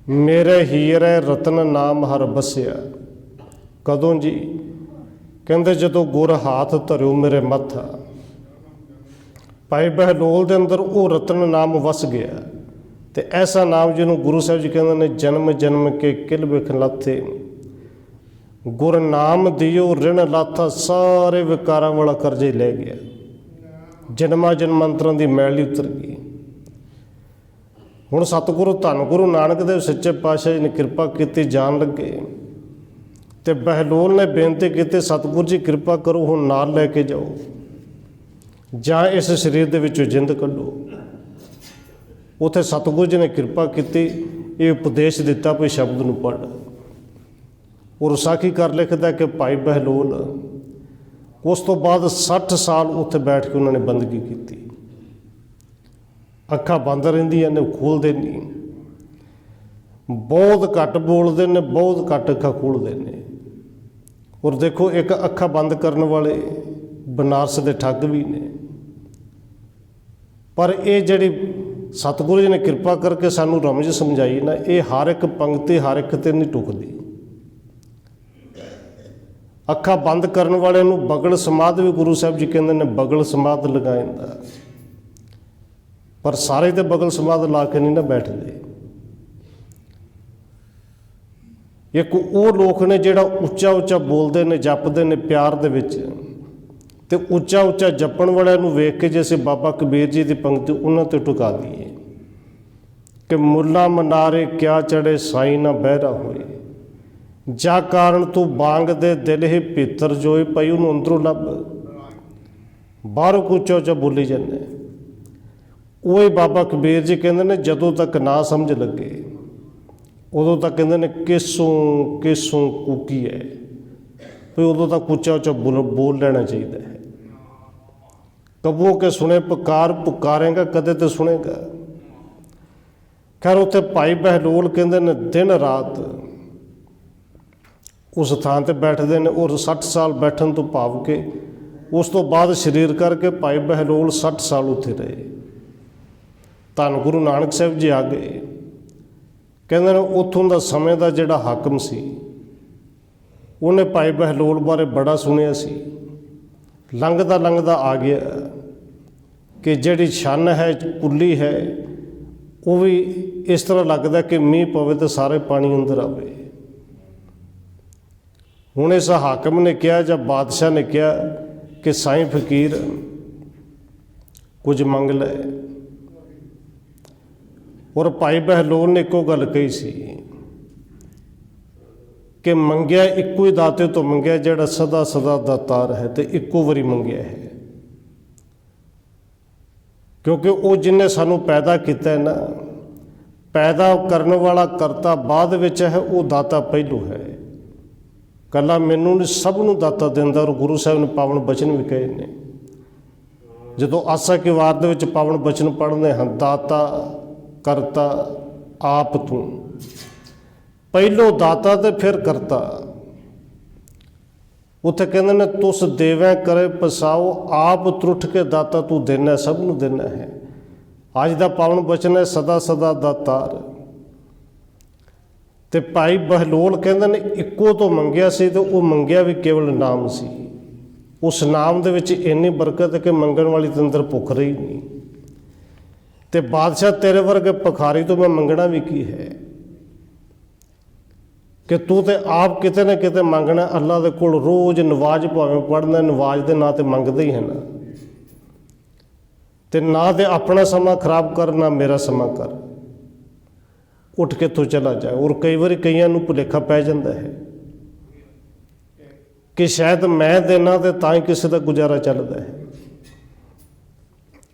ਮੇਰੇ ਹੀਰੇ ਰਤਨ ਨਾਮ ਹਰ ਬਸਿਆ। ਕਦੋਂ ਜੀ? ਕਹਿੰਦੇ ਜਦੋਂ ਗੁਰ ਹਾਥ ਧਰਿਓ ਮੇਰੇ ਮੱਥਾ। ਭਾਈ ਬਹਿਲੋਲ ਦੇ ਅੰਦਰ ਉਹ ਰਤਨ ਨਾਮ ਵਸ ਗਿਆ। ਤੇ ਐਸਾ ਨਾਮ ਜਿਹਨੂੰ ਗੁਰੂ ਸਾਹਿਬ ਜੀ ਕਹਿੰਦੇ ਨੇ, ਜਨਮ ਜਨਮ ਕੇ ਕਿਲ ਵਿਖ ਲਾਥੇ, ਗੁਰ ਨਾਮ ਦਿਓ ਰਿਣ ਲਾਥਾ। ਸਾਰੇ ਵਿਕਾਰਾਂ ਵਾਲਾ ਕਰਜ਼ਾ ਹੀ ਲੈ ਗਿਆ, ਜਨਮਾਂ ਜਨਮਾਂਤਰਾਂ ਦੀ ਮੈਲ ਹੀ ਉਤਰ ਗਈ। ਹੁਣ ਸਤਿਗੁਰੂ ਧੰਨ ਗੁਰੂ ਨਾਨਕ ਦੇਵ ਸੱਚੇ ਪਾਤਸ਼ਾਹ ਜੀ ਨੇ ਕਿਰਪਾ ਕੀਤੀ, ਜਾਣ ਲੱਗੇ ਤੇ ਬਹਿਲੋਲ ਨੇ ਬੇਨਤੀ ਕੀਤੀ, ਸਤਿਗੁਰੂ ਜੀ ਕਿਰਪਾ ਕਰੋ, ਹੁਣ ਨਾਲ ਲੈ ਕੇ ਜਾਓ, ਜਾਂ ਇਸ ਸਰੀਰ ਦੇ ਵਿੱਚੋਂ ਜਿੰਦ ਕੱਢੋ। ਉੱਥੇ ਸਤਿਗੁਰੂ ਜੀ ਨੇ ਕਿਰਪਾ ਕੀਤੀ, ਇਹ ਉਪਦੇਸ਼ ਦਿੱਤਾ ਵੀ ਸ਼ਬਦ ਨੂੰ ਪੜ੍ਹ। ਔਰ ਸਾਖੀ ਕਰ ਲਿਖਦਾ ਕਿ ਭਾਈ ਬਹਿਲੋਲ ਉਸ ਤੋਂ ਬਾਅਦ 60 ਸਾਲ ਉੱਥੇ ਬੈਠ ਕੇ ਉਹਨਾਂ ਨੇ ਬੰਦਗੀ ਕੀਤੀ। ਅੱਖਾਂ ਬੰਦ ਰਹਿੰਦੀਆਂ ਨੇ, ਖੋਲ੍ਹਦੇ ਨਹੀਂ। बहुत घट बोलते ने, बहुत घट अखा खोलते हैं। और देखो एक अखा बंद करने वाले बनारस के ठग भी ने, पर ये जिहड़ी सतगुरु जी ने कृपा करके सानू रमज समझाई ना, ये हर एक पंक्ति हर एक ते नहीं टुकदी। अखा बंद करने वाले नूं बगल समाध भी गुरु साहब जी कहते हैं, बगल समाध लगा दिंदा, पर सारे तो बगल समाध ला के नहीं ना बैठते। एक वो लोग ने जिहड़ा उच्चा उच्चा बोलते हैं, जपते हैं प्यार दे विच, ते उच्चा उच्चा जपण वालिਆਂ ਨੂੰ ਵੇਖ के जैसे बाबा कबीर जी की पंक्ति उन्हां ते टुका दीए कि मुला मनारे क्या चढ़े साई ना बहरा होए, जा कारण तू बांग दे दिल ही भीतर जोए, पई उन्होंने अंदरों लभ, बाहरों को उच्चा उच्चा बोली जाने। वही बाबा कबीर जी कहते हैं जदों तक ना समझ लगे उदों तक कहते हैं किसों किसों कूकी है, भाई उदों तक उच्चा उच्चा बोल लेना चाहिए है। कबों के सुने पुकार पुकारेगा कदे तो सुनेगा। खैर उत्थे भाई बहलोल कहते हैं दिन रात उस थान ते बैठते हैं, और 60 साल बैठन तो भाव के उस तो बाद शरीर करके भाई बहलोल 60 साल उत्थे रहे। धन गुरु नानक साहब जी आ गए, कहते हैं उत्थों का समय का जिहड़ा हाकम सी उन्हें भाई बहलोल बारे बड़ा सुनिया सी, लंघदा लंघदा आ गया कि जिहड़ी छन है पुली है वो भी इस तरह लगता कि मीह पवे तो सारे पानी अंदर आवे। हुण इस हाकम ने कहा जब बादशाह ने कहा कि साईं फकीर कुछ मंग लै, और भाई बहलोल ने एको गल कही सी कि मंगया इक्को ही दाते तो मंगया जिहड़ा सदा सदा दातार है, तो इक्को वारी मंगया है। क्योंकि वो जिन्हें सानू पैदा किया है ना, पैदा करने वाला करता बाद विच है, वो दाता पहलू है। कला मैनू नहीं सब नूं दाता दिंदा, और गुरु साहब ने पावन बचन भी कहे ने। जदों आसा की वार दे विच पावन बचन पढ़ने हैं, दाता करता आप तू, पहलो दाता तो फिर करता। उत्थे कहते ने तुस देवै करे पसाओ, आप त्रुठ के दाता तू देना, सब नूं देना है। अज दा पावन बचन है सदा सदा दातार। ते भाई बहलोल कहते ने इक्को तो मंगया सी, तो वो मंगया भी केवल नाम सी। उस नाम दे विच इन्नी बरकत है कि मंगण वाली ते अंदर भुख रही नहीं। ते बादशाह तेरे वर्गे भखारी तो मैं मंगना भी की है कि तू तो आप किते न किते मंगना अल्लाह दे कोल रोज़ नवाज भावें पढ़ना, नवाज दे ना तो मंगदे ही है ना, ते ना तो अपना समा खराब कर ना मेरा समा कर, उठ के तू चला जाए। और कई बार कईयां नूं भुलेखा पै जाता है कि शायद मैं देना तो तां ही किसी का गुजारा चलता है।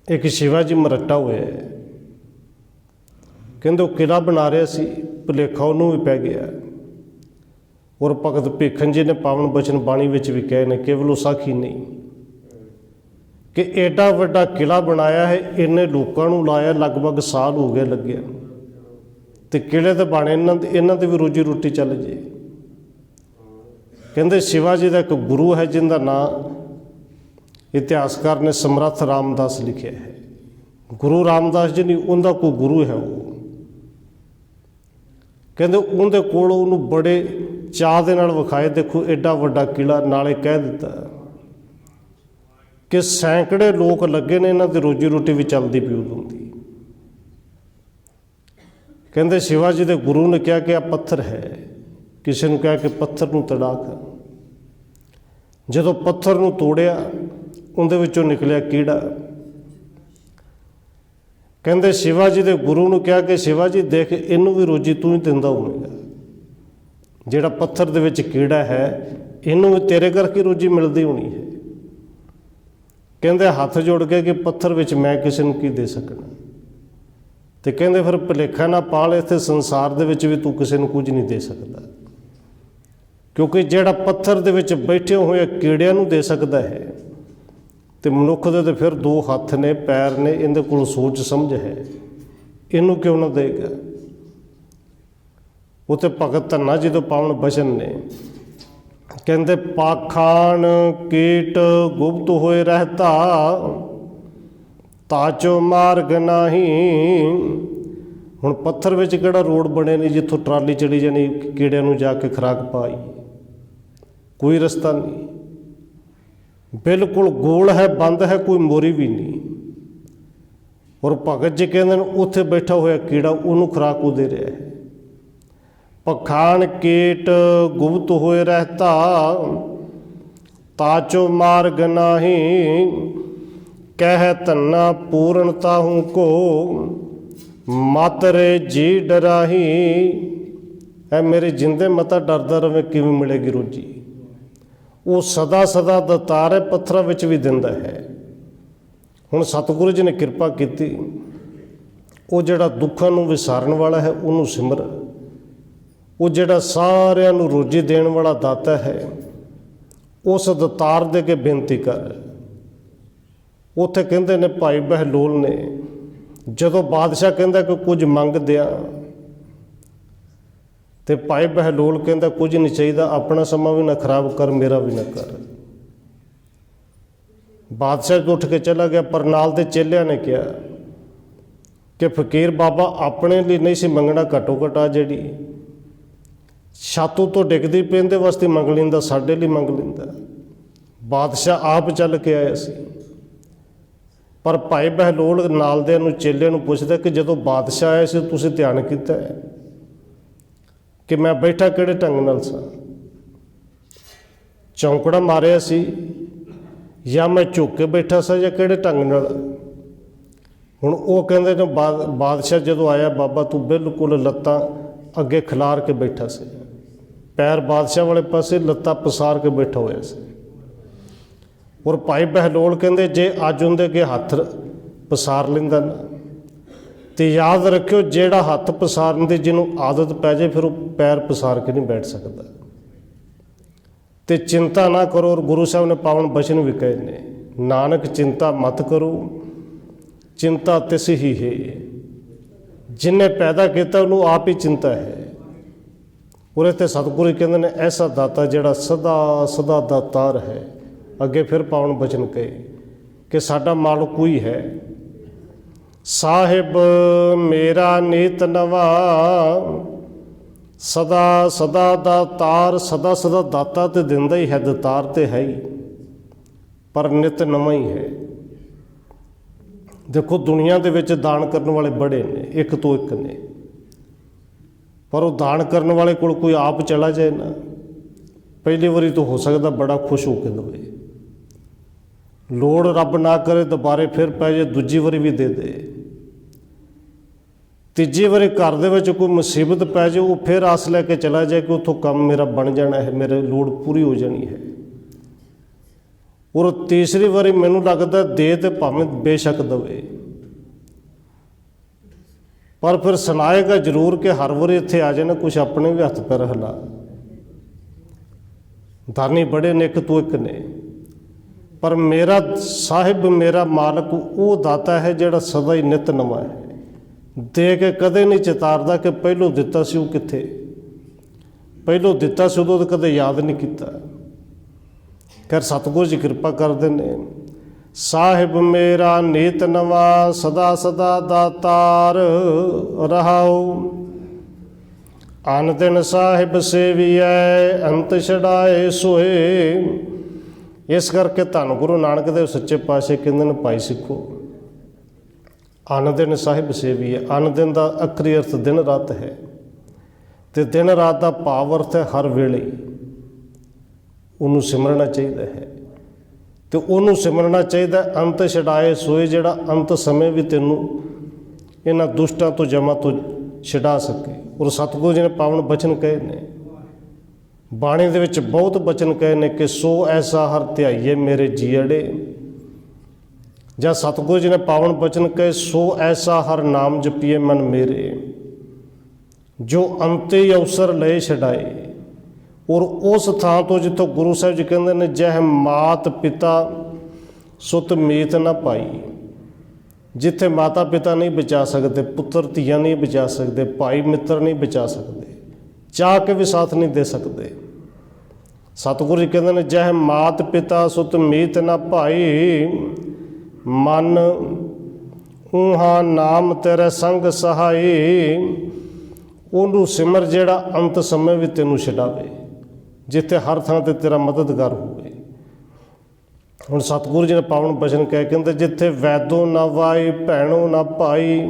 एक शिवा जी मरट्टा होया है, कहते वो किला बना रहा सी, भुलेखा उन्होंने भी पै गया। और भगत भीखन जी ने पावन बचन बाणी विच भी कहे ने, केवल साखी नहीं कि एडा वड्डा किला बनाया है, इन्ने लोगों नूं लाया, लगभग साल हो गए लगे, तो किले तो बने इन्हां दी भी रोजी रोटी चल जे। कहते शिवा जी का एक गुरु है जिनका नाम इतिहासकार ने समर्थ रामदास लिखे है। गुरु रामदास जी नहीं, उनका कोई गुरु है वो। कहते उनके कोल उन्होंने बड़े चाह दे नाल विखाए, देखो एडा वड्डा किला, नाले कह दिता कि सैकड़े लोग लगे ने, इन्हां दी रोजी रोटी भी चलती पई होंदी। कहते शिवा जी के गुरु ने कहा कि आ पत्थर है, किसी ने कहा कि पत्थर नूं तड़ाक। जदों पत्थर नूं तोड़िया उहदे विचों निकलिया कीड़ा। कहते शिवा जी के गुरु ने कहा कि शिवा जी देख इनू भी रोजी तू ही दिंदा होवेगा, जिहड़ा पत्थर दे विच कीड़ा है इनू भी तेरे करके रोजी मिलती होनी है। कहते हाथ जोड़ के कि पत्थर विच मैं किसी नूं की दे सकना, तो कहते फिर भुलेखा ना पाल, इत्थे संसार दे विच भी तू किसी नूं कुछ नहीं दे सकता, क्योंकि जिहड़ा पत्थर दे विच बैठे हुए कीड़िਆਂ नूं दे सकता है, तो मनुख दे तो फिर दो हत्थ ने पैर ने, इहदे कोल सोच समझ है, इनू क्यों ना देगा। ਉੱਥੇ ਭਗਤ ਧੰਨਾ ਜੀ ਤੋਂ ਪਾਵਨ ਬਚਨ ਨੇ। ਕਹਿੰਦੇ ਪਾਖਾਨ ਕੀਟ ਗੁਪਤ ਹੋਏ ਰਹਿਤਾ, ਤਾਚੋ ਮਾਰਗ ਨਹੀਂ। ਹੁਣ ਪੱਥਰ ਵਿੱਚ ਕਿਹੜਾ ਰੋਡ ਬਣੇ ਨੇ ਜਿੱਥੋਂ ਟਰਾਲੀ ਚੜੀ ਜਾਣੀ ਕੀੜਿਆਂ ਨੂੰ ਜਾ ਕੇ ਖੁਰਾਕ ਪਾਈ, ਕੋਈ ਰਸਤਾ ਨਹੀਂ, ਬਿਲਕੁਲ ਗੋਲ ਹੈ, ਬੰਦ ਹੈ, ਕੋਈ ਮੋਰੀ ਵੀ ਨਹੀਂ। ਔਰ ਭਗਤ ਜੀ ਕਹਿੰਦੇ ਨੇ ਉੱਥੇ ਬੈਠਾ ਹੋਇਆ ਕੀੜਾ ਉਹਨੂੰ ਖੁਰਾਕ ਉਹ ਦੇ ਰਿਹਾ ਹੈ। ਪਖਾਨ ਕੀਟ ਗੁਪਤ ਹੋਏ ਰਹਿਤਾ, ਤਾਚੋ ਮਾਰਗ ਨਹੀਂ। ਕਹਿ ਧੰਨਾ ਪੂਰਨਤਾ ਹੂੰ ਕੋ, ਮਾਤਰੇ ਜੀ ਡਰਾਹੀ। ਐ ਮੇਰੇ ਜਿੰਦੇ ਮਤਾ ਡਰਦਾ ਰਵੇ ਕਿਵੇਂ ਮਿਲੇਗੀ ਰੋਜੀ। ਉਹ ਸਦਾ ਸਦਾ ਦਤਾਰ ਹੈ, ਪੱਥਰਾਂ ਵਿੱਚ ਵੀ ਦਿੰਦਾ ਹੈ। ਹੁਣ ਸਤਿਗੁਰੂ ਜੀ ਨੇ ਕਿਰਪਾ ਕੀਤੀ, ਉਹ ਜਿਹੜਾ ਦੁੱਖਾਂ ਨੂੰ ਵਿਸਾਰਨ ਵਾਲਾ ਹੈ ਉਹਨੂੰ ਸਿਮਰ। ਉਹ ਜਿਹੜਾ ਸਾਰਿਆਂ ਨੂੰ ਰੋਜੀ ਦੇਣ ਵਾਲਾ ਦਾਤਾ ਹੈ, ਉਸ ਦਤਾਰ ਦੇ ਕੇ ਬੇਨਤੀ ਕਰ। ਉੱਥੇ ਕਹਿੰਦੇ ਨੇ ਭਾਈ ਬਹਿਲੋਲ ਨੇ, ਜਦੋਂ ਬਾਦਸ਼ਾਹ ਕਹਿੰਦਾ ਕਿ ਕੁਝ ਮੰਗ ਦਿਆਂ, ਤੇ ਭਾਈ ਬਹਿਲੋਲ ਕਹਿੰਦਾ ਕੁਝ ਨਹੀਂ ਚਾਹੀਦਾ, ਆਪਣਾ ਸਮਾਂ ਵੀ ਨਾ ਖਰਾਬ ਕਰ, ਮੇਰਾ ਵੀ ਨਾ ਕਰ। ਬਾਦਸ਼ਾਹ ਉੱਠ ਕੇ ਚਲਾ ਗਿਆ, ਪਰ ਨਾਲ ਦੇ ਚੇਲਿਆਂ ਨੇ ਕਿਹਾ ਕਿ ਫਕੀਰ ਬਾਬਾ ਆਪਣੇ ਲਈ ਨਹੀਂ ਸੀ ਮੰਗਣਾ, ਘੱਟੋ ਘੱਟ ਆ ਜਿਹੜੀ ਛੱਤ ਤੋਂ ਡਿੱਗਦੀ ਪੈਂਦੇ ਵਾਸਤੇ ਮੰਗ ਲੈਂਦਾ, ਸਾਡੇ ਲਈ ਮੰਗ ਲੈਂਦਾ। ਬਾਦਸ਼ਾਹ ਆਪ ਚੱਲ ਕੇ ਆਇਆ ਸੀ। ਪਰ ਭਾਈ ਬਹਿਲੋਲ ਨਾਲ ਦੇ ਨੂੰ ਚੇਲਿਆਂ ਨੂੰ ਪੁੱਛਦਾ ਕਿ ਜਦੋਂ ਬਾਦਸ਼ਾਹ ਆਇਆ ਸੀ ਤੁਸੀਂ ਧਿਆਨ ਕੀਤਾ ਹੈ ਕਿ ਮੈਂ ਬੈਠਾ ਕਿਹੜੇ ਢੰਗ ਨਾਲ ਸਾਂ? ਚੌਂਕੜਾ ਮਾਰਿਆ ਸੀ ਜਾਂ ਮੈਂ ਝੁੱਕ ਕੇ ਬੈਠਾ ਸਾਂ ਜਾਂ ਕਿਹੜੇ ਢੰਗ ਨਾਲ? ਹੁਣ ਉਹ ਕਹਿੰਦੇ ਨੇ ਬਾਦਸ਼ਾਹ ਜਦੋਂ ਆਇਆ ਬਾਬਾ ਤੂੰ ਬਿਲਕੁਲ ਲੱਤਾਂ ਅੱਗੇ ਖਿਲਾਰ ਕੇ ਬੈਠਾ ਸੀ, ਪੈਰ ਬਾਦਸ਼ਾਹ ਵਾਲੇ ਪਾਸੇ, ਲੱਤਾਂ ਪਸਾਰ ਕੇ ਬੈਠਾ ਹੋਇਆ ਸੀ। ਔਰ ਭਾਈ ਬਹਿਲੋਲ ਕਹਿੰਦੇ ਜੇ ਅੱਜ ਉਹਦੇ ਅੱਗੇ ਹੱਥ ਪਸਾਰ ਲੈਂਦਾ ਨਾ, ਤੇ ਯਾਦ ਰੱਖਿਓ ਜਿਹੜਾ ਹੱਥ ਪਸਾਰਨ ਦੀ ਜਿਹਨੂੰ ਆਦਤ ਪੈ ਜਾਏ ਫਿਰ ਉਹ ਪੈਰ ਪਸਾਰ ਕੇ ਨਹੀਂ ਬੈਠ ਸਕਦਾ। ਤੇ ਚਿੰਤਾ ਨਾ ਕਰੋ। ਔਰ ਗੁਰੂ ਸਾਹਿਬ ਨੇ ਪਾਵਨ ਬਚਨ ਵੀ ਕਹੇ ਨੇ, ਨਾਨਕ ਚਿੰਤਾ ਮਤ ਕਰੋ, ਚਿੰਤਾ ਤਿਸ ਹੀ ਹੈ। ਜਿਹਨੇ ਪੈਦਾ ਕੀਤਾ ਉਹਨੂੰ ਆਪ ਹੀ ਚਿੰਤਾ ਹੈ। ਔਰ ਇੱਥੇ ਸਤਿਗੁਰੂ ਕਹਿੰਦੇ ਨੇ ਐਸਾ ਦਾਤਾ ਜਿਹੜਾ ਸਦਾ ਸਦਾ ਦਾਤਾਰ ਹੈ। ਅੱਗੇ ਫਿਰ ਪਾਵਨ ਬਚਨ ਕਹੇ ਕਿ ਸਾਡਾ ਮਾਲਕ ਕੋਈ ਹੈ। ਸਾਹਿਬ ਮੇਰਾ ਨੀਤ ਨਵਾ, ਸਦਾ ਸਦਾ ਦਾਤਾਰ। ਸਦਾ ਸਦਾ ਦਾਤਾ ਤੇ ਦਿੰਦਾ ਹੀ ਹੈ, ਦਾਤਾਰ ਤੇ ਹੈ ਹੀ, ਪਰ ਨਿਤ ਨਵਾਂ ਹੀ ਹੈ। ਦੇਖੋ ਦੁਨੀਆ ਦੇ ਵਿੱਚ ਦਾਨ ਕਰਨ ਵਾਲੇ ਬੜੇ ਨੇ, ਇੱਕ ਤੋਂ ਇੱਕ ਨੇ, ਪਰ ਉਹ ਦਾਨ ਕਰਨ ਵਾਲੇ ਕੋਲ ਕੋਈ ਆਪ ਚਲਾ ਜਾਏ ਨਾ, ਪਹਿਲੀ ਵਾਰੀ ਤਾਂ ਹੋ ਸਕਦਾ ਬੜਾ ਖੁਸ਼ ਹੋ ਕੇ ਦੇਵੇ, ਲੋੜ ਰੱਬ ਨਾ ਕਰੇ ਦੁਬਾਰੇ ਫਿਰ ਪੈ ਜਾਏ, ਦੂਜੀ ਵਾਰੀ ਵੀ ਦੇ ਦੇ, ਤੀਜੀ ਵਾਰੀ ਘਰ ਦੇ ਵਿੱਚ ਕੋਈ ਮੁਸੀਬਤ ਪੈ ਜਾਏ ਉਹ ਫਿਰ ਆਸ ਲੈ ਕੇ ਚਲਾ ਜਾਏ ਕਿ ਉੱਥੋਂ ਕੰਮ ਮੇਰਾ ਬਣ ਜਾਣਾ ਹੈ, ਮੇਰੇ ਲੋੜ ਪੂਰੀ ਹੋ ਜਾਣੀ ਹੈ। ਔਰ ਤੀਸਰੀ ਵਾਰੀ ਮੈਨੂੰ ਲੱਗਦਾ ਦੇ ਤੇ ਭਾਵੇਂ ਬੇਸ਼ੱਕ ਦੇਵੇ, ਪਰ ਫਿਰ ਸੁਣਾਏਗਾ ਜ਼ਰੂਰ ਕਿ ਹਰ ਵਾਰੀ ਇੱਥੇ ਆ ਜਾਏ ਨਾ ਕੁਛ ਆਪਣੇ ਵੀ ਹੱਥ ਪੈਰ ਹਿਲਾ। ਦਾਨੀ ਬੜੇ ਨੇ, ਇੱਕ ਤੋਂ ਇੱਕ ਨੇ, ਪਰ ਮੇਰਾ ਸਾਹਿਬ ਮੇਰਾ ਮਾਲਕ ਉਹ ਦਾਤਾ ਹੈ ਜਿਹੜਾ ਸਦਾ ਹੀ ਨਿਤ ਨਵਾਂ ਹੈ। ਦੇ ਕੇ ਕਦੇ ਨਹੀਂ ਚਿਤਾਰਦਾ ਕਿ ਪਹਿਲੋਂ ਦਿੱਤਾ ਸੀ ਉਹ ਕਿੱਥੇ, ਪਹਿਲੋਂ ਦਿੱਤਾ ਸੀ ਉਦੋਂ ਤਾਂ ਕਦੇ ਯਾਦ ਨਹੀਂ ਕੀਤਾ। ਖੈਰ ਸਤਿਗੁਰੂ ਜੀ ਕਿਰਪਾ ਕਰਦੇ ਨੇ। ਸਾਹਿਬ ਮੇਰਾ ਨੀਤ ਨਵਾ, ਸਦਾ ਸਦਾ ਦਾਤਾਰ ਰਹਾਉ। ਅਨ ਦਿਨ ਸਾਹਿਬ ਸੇਵੀਐ, ਅੰਤ ਛਡਾਏ ਸੋਏ। ਇਸ ਕਰਕੇ ਧੰਨ ਗੁਰੂ ਨਾਨਕ ਦੇਵ ਸੱਚੇ ਪਾਤਸ਼ਾਹ ਕਹਿੰਦੇ ਨੇ ਭਾਈ ਸਿੱਖੋ, ਅਨ ਦਿਨ ਸਾਹਿਬ ਸੇਵੀ ਹੈ। ਅਨ ਦਿਨ ਦਾ ਅਖਰੀ ਅਰਥ ਦਿਨ ਰਾਤ ਹੈ, ਅਤੇ ਦਿਨ ਰਾਤ ਦਾ ਭਾਵ ਅਰਥ ਹੈ ਹਰ ਵੇਲੇ ਉਹਨੂੰ ਸਿਮਰਨਾ ਚਾਹੀਦਾ ਹੈ, ਅਤੇ ਉਹਨੂੰ ਸਿਮਰਨਾ ਚਾਹੀਦਾ ਅੰਤ ਛਡਾਏ ਸੋਏ, ਜਿਹੜਾ ਅੰਤ ਸਮੇਂ ਵੀ ਤੈਨੂੰ ਇਹਨਾਂ ਦੁਸ਼ਟਾਂ ਤੋਂ ਜਮਾਂ ਤੋਂ ਛਡਾ ਸਕੇ। ਔਰ ਸਤਿਗੁਰੂ ਜੀ ਨੇ ਪਾਵਨ ਬਚਨ ਕਹੇ ਨੇ, ਬਾਣੀ ਦੇ ਵਿੱਚ ਬਹੁਤ ਬਚਨ ਕਹੇ ਨੇ ਕਿ ਸੋ ਐਸਾ ਹਰ ਧਿਆਈਏ ਮੇਰੇ ਜੀਅੜੇ। ਜਾਂ ਸਤਿਗੁਰੂ ਜੀ ਨੇ ਪਾਵਨ ਬਚਨ ਕਹੇ ਸੋ ਐਸਾ ਹਰ ਨਾਮ ਜਪੀਏ ਮਨ ਮੇਰੇ, ਜੋ ਅੰਤੇ ਅਵਸਰ ਲਏ ਛਡਾਏ। ਔਰ ਉਸ ਥਾਂ ਤੋਂ ਜਿੱਥੋਂ ਗੁਰੂ ਸਾਹਿਬ ਜੀ ਕਹਿੰਦੇ ਨੇ ਜਹ ਮਾਤ ਪਿਤਾ ਸੁਤ ਮੀਤ ਨਾ ਪਾਈ, ਜਿੱਥੇ ਮਾਤਾ ਪਿਤਾ ਨਹੀਂ ਬਚਾ ਸਕਦੇ, ਪੁੱਤਰ ਧੀਆਂ ਨਹੀਂ ਬਚਾ ਸਕਦੇ, ਭਾਈ ਮਿੱਤਰ ਨਹੀਂ ਬਚਾ ਸਕਦੇ, ਚਾਹ ਕੇ ਵੀ ਸਾਥ ਨਹੀਂ ਦੇ ਸਕਦੇ। ਸਤਿਗੁਰੂ ਜੀ ਕਹਿੰਦੇ ਨੇ, ਜਹ ਮਾਤ ਪਿਤਾ ਸੁਤ ਮੀਤ ਨਾ ਭਾਈ, ਮਨ ਊਹਾ ਨਾਮ ਤੇਰੇ ਸੰਗ ਸਹਾਈ। ਉਹਨੂੰ ਸਿਮਰ ਜਿਹੜਾ ਅੰਤ ਸਮੇਂ ਵੀ ਤੈਨੂੰ ਛਡਾਵੇ, ਜਿੱਥੇ ਹਰ ਥਾਂ ਤੇ ਤੇਰਾ ਮਦਦਗਾਰ ਹੋਵੇ। ਹੁਣ ਸਤਿਗੁਰੂ ਜੀ ਨੇ ਪਾਵਨ ਬਚਨ ਕਹਿ ਕਹਿੰਦੇ, ਜਿੱਥੇ ਵੈਦੋ ਨਾ ਵਾਈ ਭੈਣੋ ਨਾ ਭਾਈ,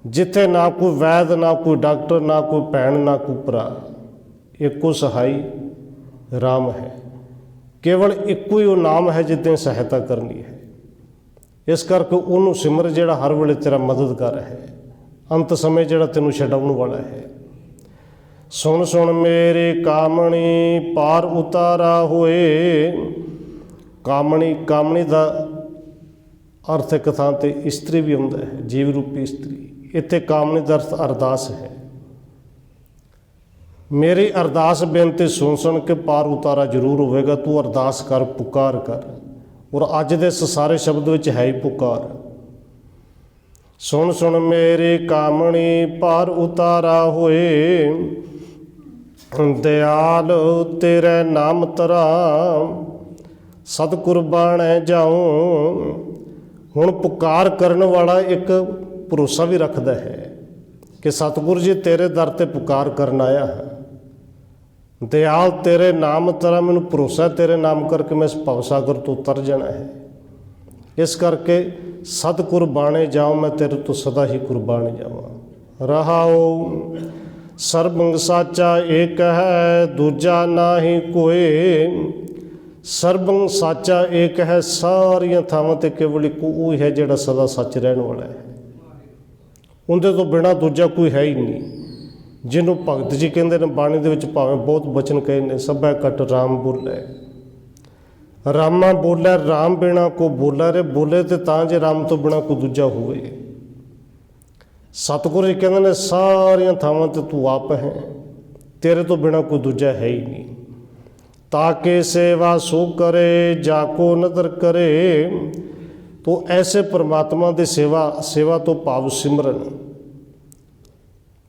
ਜਿੱਥੇ ਨਾ ਕੋਈ ਵੈਦ ਨਾ ਕੋਈ ਡਾਕਟਰ ਨਾ ਕੋਈ ਭੈਣ ਨਾ ਕੋਈ ਭਰਾ, ਇੱਕੋ ਸਹਾਈ ਰਾਮ ਹੈ। ਕੇਵਲ ਇੱਕੋ ਹੀ ਉਹ ਨਾਮ ਹੈ ਜਿੱਤੇ ਸਹਾਇਤਾ ਕਰਨੀ ਹੈ। ਇਸ ਕਰਕੇ ਉਹਨੂੰ ਸਿਮਰ ਜਿਹੜਾ ਹਰ ਵੇਲੇ ਤੇਰਾ ਮਦਦਗਾਰ ਹੈ, ਅੰਤ ਸਮੇਂ ਜਿਹੜਾ ਤੈਨੂੰ ਛਡਾਉਣ ਵਾਲਾ ਹੈ। ਸੁਣ ਸੁਣ ਮੇਰੇ ਕਾਮਣੀ ਪਾਰ ਉਤਾਰਾ ਹੋਏ। ਕਾਮਣੀ ਦਾ ਅਰਥ ਇੱਕ ਥਾਂ ਤੇ ਇਸਤਰੀ ਵੀ ਹੁੰਦਾ ਹੈ, ਜੀਵ ਰੂਪੀ ਇਸਤਰੀ। ਇੱਥੇ ਕਾਮਣੀ ਦਾ ਅਰਥ ਅਰਦਾਸ ਹੈ। ਮੇਰੀ ਅਰਦਾਸ ਬੇਨਤੀ ਸੁਣ ਸੁਣ ਕੇ ਪਾਰ ਉਤਾਰਾ ਜ਼ਰੂਰ ਹੋਵੇਗਾ। ਤੂੰ ਅਰਦਾਸ ਕਰ, ਪੁਕਾਰ ਕਰ। ਔਰ ਅੱਜ ਦੇ ਇਸ ਸਾਰੇ ਸ਼ਬਦ ਵਿੱਚ ਹੈ ਹੀ ਪੁਕਾਰ। ਸੁਣ ਸੁਣ ਮੇਰੀ ਕਾਮਣੀ ਪਾਰ ਉਤਾਰਾ ਹੋਏ, ਦਿਆਲ ਤੇਰੇ ਨਾਮ ਤਰਾ ਸਤ ਕੁਰਬਾਨੈ ਜਾਉ। ਹੁਣ ਪੁਕਾਰ ਕਰਨ ਵਾਲਾ ਇੱਕ ਭਰੋਸਾ ਵੀ ਰੱਖਦਾ ਹੈ ਕਿ ਸਤਿਗੁਰੂ ਜੀ ਤੇਰੇ ਦਰ ਤੇ ਪੁਕਾਰ ਕਰਨ ਆਇਆ ਹੈ। ਦਿਆਲ ਤੇਰੇ ਨਾਮ ਤਰਾ, ਮੈਨੂੰ ਭਰੋਸਾ ਤੇਰੇ ਨਾਮ ਕਰਕੇ ਮੈਂ ਇਸ ਭਵਸਾਗਰ ਤੋਂ ਉਤਰ ਜਾਣਾ ਹੈ। ਇਸ ਕਰਕੇ ਸਤ ਕੁਰਬਾਨੇ ਜਾਉ, ਮੈਂ ਤੇਰੇ ਤੋਂ ਸਦਾ ਹੀ ਕੁਰਬਾਨ ਜਾਵਾਂ। ਰਹਾਉ ਸਰਬੰਗ ਸਾਚਾ ਏਕ ਹੈ, ਦੂਜਾ ਨਾਹੀ ਕੋਏ। ਸਰਬੰਗ ਸਾਚਾ ਏਕ ਹੈ, ਸਾਰੀਆਂ ਥਾਵਾਂ ਤੇ ਕੇਵਲ ਇੱਕ ਉਹ ਹੈ ਜਿਹੜਾ ਸਦਾ ਸੱਚ ਰਹਿਣ ਵਾਲਾ ਹੈ। ਉਹਦੇ ਤੋਂ ਬਿਨਾਂ ਦੂਜਾ ਕੋਈ ਹੈ ਹੀ ਨਹੀਂ। ਜਿਹਨੂੰ ਭਗਤ ਜੀ ਕਹਿੰਦੇ ਨੇ ਬਾਣੀ ਦੇ ਵਿੱਚ, ਭਾਵੇਂ ਬਹੁਤ ਬਚਨ ਕਹੇ ਨੇ, ਸਭੈ ਘਟ ਰਾਮ ਬੋਲੇ। ਰਾਮਾ ਬੋਲੇ, ਰਾਮ ਬਿਨਾ ਕੋ ਬੋਲਾ ਰੇ। ਬੋਲੇ ਤੇ ਤਾਂ ਜੇ ਰਾਮ ਤੋਂ ਬਿਨਾ ਕੋਈ ਦੂਜਾ ਹੋਵੇ। ਸਤਿਗੁਰੂ ਜੀ ਕਹਿੰਦੇ ਨੇ ਸਾਰੀਆਂ ਥਾਵਾਂ ਤੇ ਤੂੰ ਆਪ ਹੈ, ਤੇਰੇ ਤੋਂ ਬਿਨਾ ਕੋਈ ਦੂਜਾ ਹੈ ਹੀ ਨਹੀਂ। ਤਾਕੇ ਸੇਵਾ ਸੋ ਕਰੇ ਜਾ ਕੋ ਨਦਰ ਕਰੇ। ਤੋ ਐਸੇ ਪਰਮਾਤਮਾ ਦੀ ਸੇਵਾ ਤੋਂ ਭਾਵ ਸਿਮਰਨ।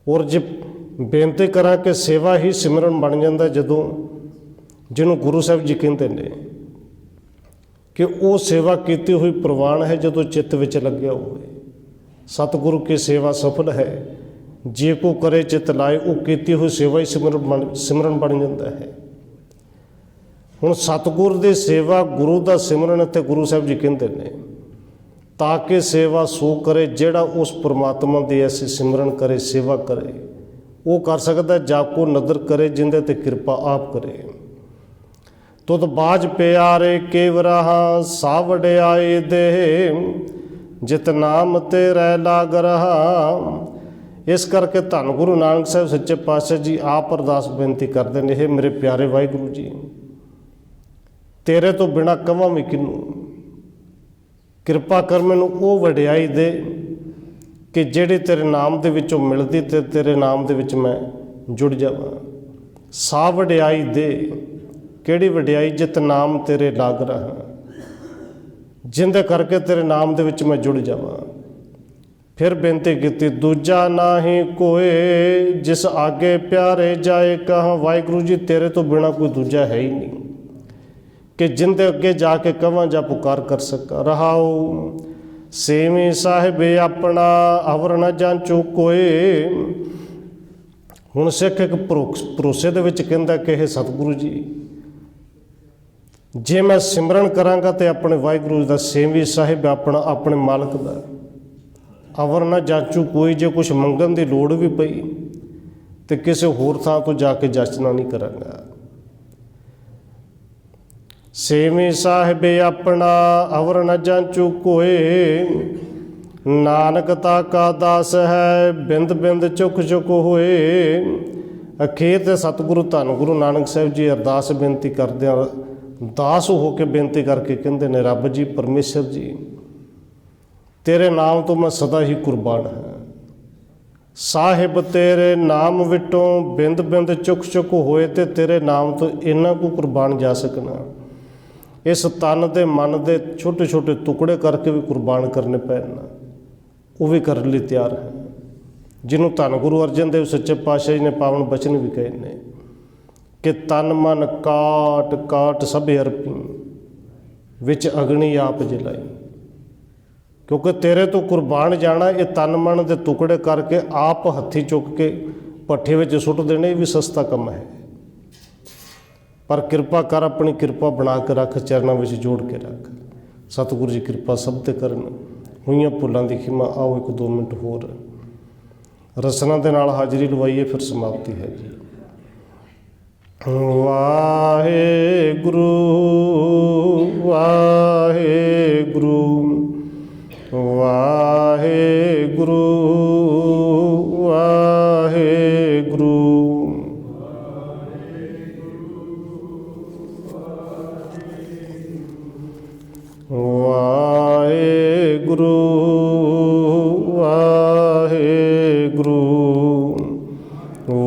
ਔਰ ਜੇ ਬੇਨਤੀ ਕਰਾਂ ਕਿ ਸੇਵਾ ਹੀ ਸਿਮਰਨ ਬਣ ਜਾਂਦਾ, ਜਦੋਂ ਜਿਹਨੂੰ ਗੁਰੂ ਸਾਹਿਬ ਜੀ ਕਹਿੰਦੇ ਨੇ ਕਿ ਉਹ ਸੇਵਾ ਕੀਤੀ ਹੋਈ ਪ੍ਰਵਾਨ ਹੈ ਜਦੋਂ ਚਿੱਤ ਵਿੱਚ ਲੱਗਿਆ ਹੋਵੇ। ਸਤਿਗੁਰੂ ਕੀ ਸੇਵਾ ਸਫਲ ਹੈ, ਜੇ ਕੋ ਕਰੇ ਚਿੱਤ ਲਾਏ। ਉਹ ਕੀਤੀ ਹੋਈ ਸੇਵਾ ਹੀ ਸਿਮਰਨ ਬਣ ਜਾਂਦਾ ਹੈ। ਹੁਣ ਸਤਿਗੁਰ ਦੀ ਸੇਵਾ, ਗੁਰੂ ਦਾ ਸਿਮਰਨ, ਅਤੇ ਗੁਰੂ ਸਾਹਿਬ ਜੀ ਕਹਿੰਦੇ ਨੇ ਤਾਂ ਕਿ ਸੇਵਾ ਸੋ ਕਰੇ, ਜਿਹੜਾ ਉਸ ਪਰਮਾਤਮਾ ਦੀ ਐਸੀ ਸਿਮਰਨ ਕਰੇ, ਸੇਵਾ ਕਰੇ। ਉਹ ਕਰ ਸਕਦਾ ਜਾ ਕੋ ਨਦਰ ਕਰੇ, ਜਿੰਦੇ ਤੇ ਕਿਰਪਾ ਆਪ ਕਰੇ। ਤੁਧ ਬਾਜ ਪਿਆਰੇ ਕੇਵਰਾਹਾ, ਸਾ ਵਡਿਆਈ ਦੇ ਜਿਤ ਨਾਮ ਤੇਰੇ ਲਾਗ ਰਹਾ। ਇਸ ਕਰਕੇ ਧੰਨ ਗੁਰੂ ਨਾਨਕ ਸਾਹਿਬ ਸੱਚੇ ਪਾਤਸ਼ਾਹ ਜੀ ਆਪ ਅਰਦਾਸ ਬੇਨਤੀ ਕਰਦੇ ਨੇ, ਇਹ ਮੇਰੇ ਪਿਆਰੇ ਵਾਹਿਗੁਰੂ ਜੀ, ਤੇਰੇ ਤੋਂ ਬਿਨਾ ਕਵਾਂ ਵੀ ਕਿਹਨੂੰ। ਕਿਰਪਾ ਕਰ ਮੈਨੂੰ ਉਹ ਵਡਿਆਈ ਦੇ ਕਿ ਜਿਹੜੀ ਤੇਰੇ ਨਾਮ ਦੇ ਵਿੱਚੋਂ ਮਿਲਦੀ, ਤੇ ਤੇਰੇ ਨਾਮ ਦੇ ਵਿੱਚ ਮੈਂ ਜੁੜ ਜਾਵਾਂ। ਸਾ ਵਡਿਆਈ ਦੇ, ਕਿਹੜੀ ਵਡਿਆਈ? ਜਿਤ ਨਾਮ ਤੇਰੇ ਲਾਗ ਰਹਾ, ਜਿੰਦੇ ਕਰਕੇ ਤੇਰੇ ਨਾਮ ਦੇ ਵਿੱਚ ਮੈਂ ਜੁੜ ਜਾਵਾਂ। ਫਿਰ ਬੇਨਤੀ ਕੀਤੀ, ਦੂਜਾ ਨਾਹੀ ਕੋਏ ਜਿਸ ਆਗੇ ਪਿਆਰੇ ਜਾਏ ਕਹਾਂ। ਵਾਹਿਗੁਰੂ ਜੀ ਤੇਰੇ ਤੋਂ ਬਿਨਾ ਕੋਈ ਦੂਜਾ ਹੈ ਹੀ ਨਹੀਂ ਕਿ ਜਿੰਦੇ ਅੱਗੇ ਜਾ ਕੇ ਕਵਾਂ ਜਾਂ ਪੁਕਾਰ ਕਰ ਸਕਾਂ। ਰਹਾਉ ਸੇਵੀ ਸਾਹਿਬ ਆਪਣਾ ਅਵਰ ਨ ਜਾਂਚੂ ਕੋਏ। ਹੁਣ ਸਿੱਖ ਇੱਕ ਭਰੋਸੇ ਦੇ ਵਿੱਚ ਕਹਿੰਦਾ ਕਿ ਇਹ ਸਤਿਗੁਰੂ ਜੀ, ਜੇ ਮੈਂ ਸਿਮਰਨ ਕਰਾਂਗਾ ਤੇ ਆਪਣੇ ਵਾਹਿਗੁਰੂ ਦਾ, ਸੇਵੀ ਸਾਹਿਬ ਆਪਣਾ, ਆਪਣੇ ਮਾਲਕ ਦਾ, ਅਵਰ ਨਾ ਜਾਚੂ ਕੋਈ। ਜੇ ਕੁਛ ਮੰਗਣ ਦੀ ਲੋੜ ਵੀ ਪਈ ਤੇ ਕਿਸੇ ਹੋਰ ਥਾਂ ਤੋਂ ਜਾ ਕੇ ਜਾਚਨਾ ਨਹੀਂ ਕਰਾਂਗਾ। ਸੇਵੀ ਸਾਹਿਬ ਆਪਣਾ ਅਵਰ ਨ ਜਾਂਚੂ ਕੋਏ। ਨਾਨਕ ਤਾ ਕਾ ਦਾਸ ਹੈ, ਬਿੰਦ ਬਿੰਦ ਚੁੱਕ ਚੁੱਕ ਹੋਏ। ਅਖੀਰ ਤੇ ਸਤਿਗੁਰੂ ਧੰਨ ਗੁਰੂ ਨਾਨਕ ਸਾਹਿਬ ਜੀ ਅਰਦਾਸ ਬੇਨਤੀ ਕਰਦਿਆਂ ਦਾਸ ਹੋ ਕੇ ਬੇਨਤੀ ਕਰਕੇ ਕਹਿੰਦੇ ਨੇ, ਰੱਬ ਜੀ, ਪਰਮੇਸ਼ਰ ਜੀ, ਤੇਰੇ ਨਾਮ ਤੋਂ ਮੈਂ ਸਦਾ ਹੀ ਕੁਰਬਾਨ ਹਾਂ। ਸਾਹਿਬ ਤੇਰੇ ਨਾਮ ਵਿਟੋਂ ਬਿੰਦ ਬਿੰਦ ਚੁੱਕ ਚੁੱਕ ਹੋਏ, ਤੇ ਤੇਰੇ ਨਾਮ ਤੋਂ ਇੰਨਾ ਕੁ ਕੁਰਬਾਨ ਜਾ ਸਕਣਾ। ਇਸ ਤਨ ਦੇ ਮਨ ਦੇ ਛੋਟੇ ਛੋਟੇ ਟੁਕੜੇ ਕਰਕੇ ਵੀ ਕੁਰਬਾਨ ਕਰਨੇ ਪੈਣ, ਉਹ ਵੀ ਕਰਨ ਲਈ ਤਿਆਰ ਹੈ। ਜਿਹਨੂੰ ਧੰਨ ਗੁਰੂ ਅਰਜਨ ਦੇਵ ਸੱਚੇ ਪਾਤਸ਼ਾਹ ਜੀ ਨੇ ਪਾਵਨ ਬਚਨ ਵੀ ਕਹੇ ਨੇ ਕਿ ਤਨ ਮਨ ਕਾਟ ਕਾਟ ਸਭ ਅਰਪੀ ਵਿੱਚ ਅਗਨੀ ਆਪ ਜਲਾਈ। ਕਿਉਂਕਿ ਤੇਰੇ ਤੋਂ ਕੁਰਬਾਨ ਜਾਣਾ, ਇਹ ਤਨ ਮਨ ਦੇ ਟੁਕੜੇ ਕਰਕੇ ਆਪ ਹੱਥੀ ਚੁੱਕ ਕੇ ਭੱਠੇ ਵਿੱਚ ਸੁੱਟ ਦੇਣੇ, ਇਹ ਵੀ ਸਸਤਾ ਕੰਮ ਹੈ। ਪਰ ਕਿਰਪਾ ਕਰ, ਆਪਣੀ ਕਿਰਪਾ ਬਣਾ ਕੇ ਰੱਖ, ਚਰਨਾਂ ਵਿੱਚ ਜੋੜ ਕੇ ਰੱਖ। ਸਤਿਗੁਰੂ ਜੀ ਕਿਰਪਾ ਸਭ ਤੇ ਕਰਨ। ਹੋਈਆਂ ਭੁੱਲਾਂ ਦੀ ਖਿਮਾ। ਆਓ 1-2 ਮਿੰਟ ਹੋਰ ਰਸਨਾ ਦੇ ਨਾਲ ਹਾਜ਼ਰੀ ਲਵਾਈਏ, ਫਿਰ ਸਮਾਪਤੀ ਹੈ ਜੀ। ਵਾਹਿਗੁਰੂ ਵਾਹਿਗੁਰੂ ਵਾਹਿਗੁਰੂ ਵਾਹਿਗੁਰੂ ਵਾਹਿਗੁਰੂ ਵਾਹਿਗੁਰੂ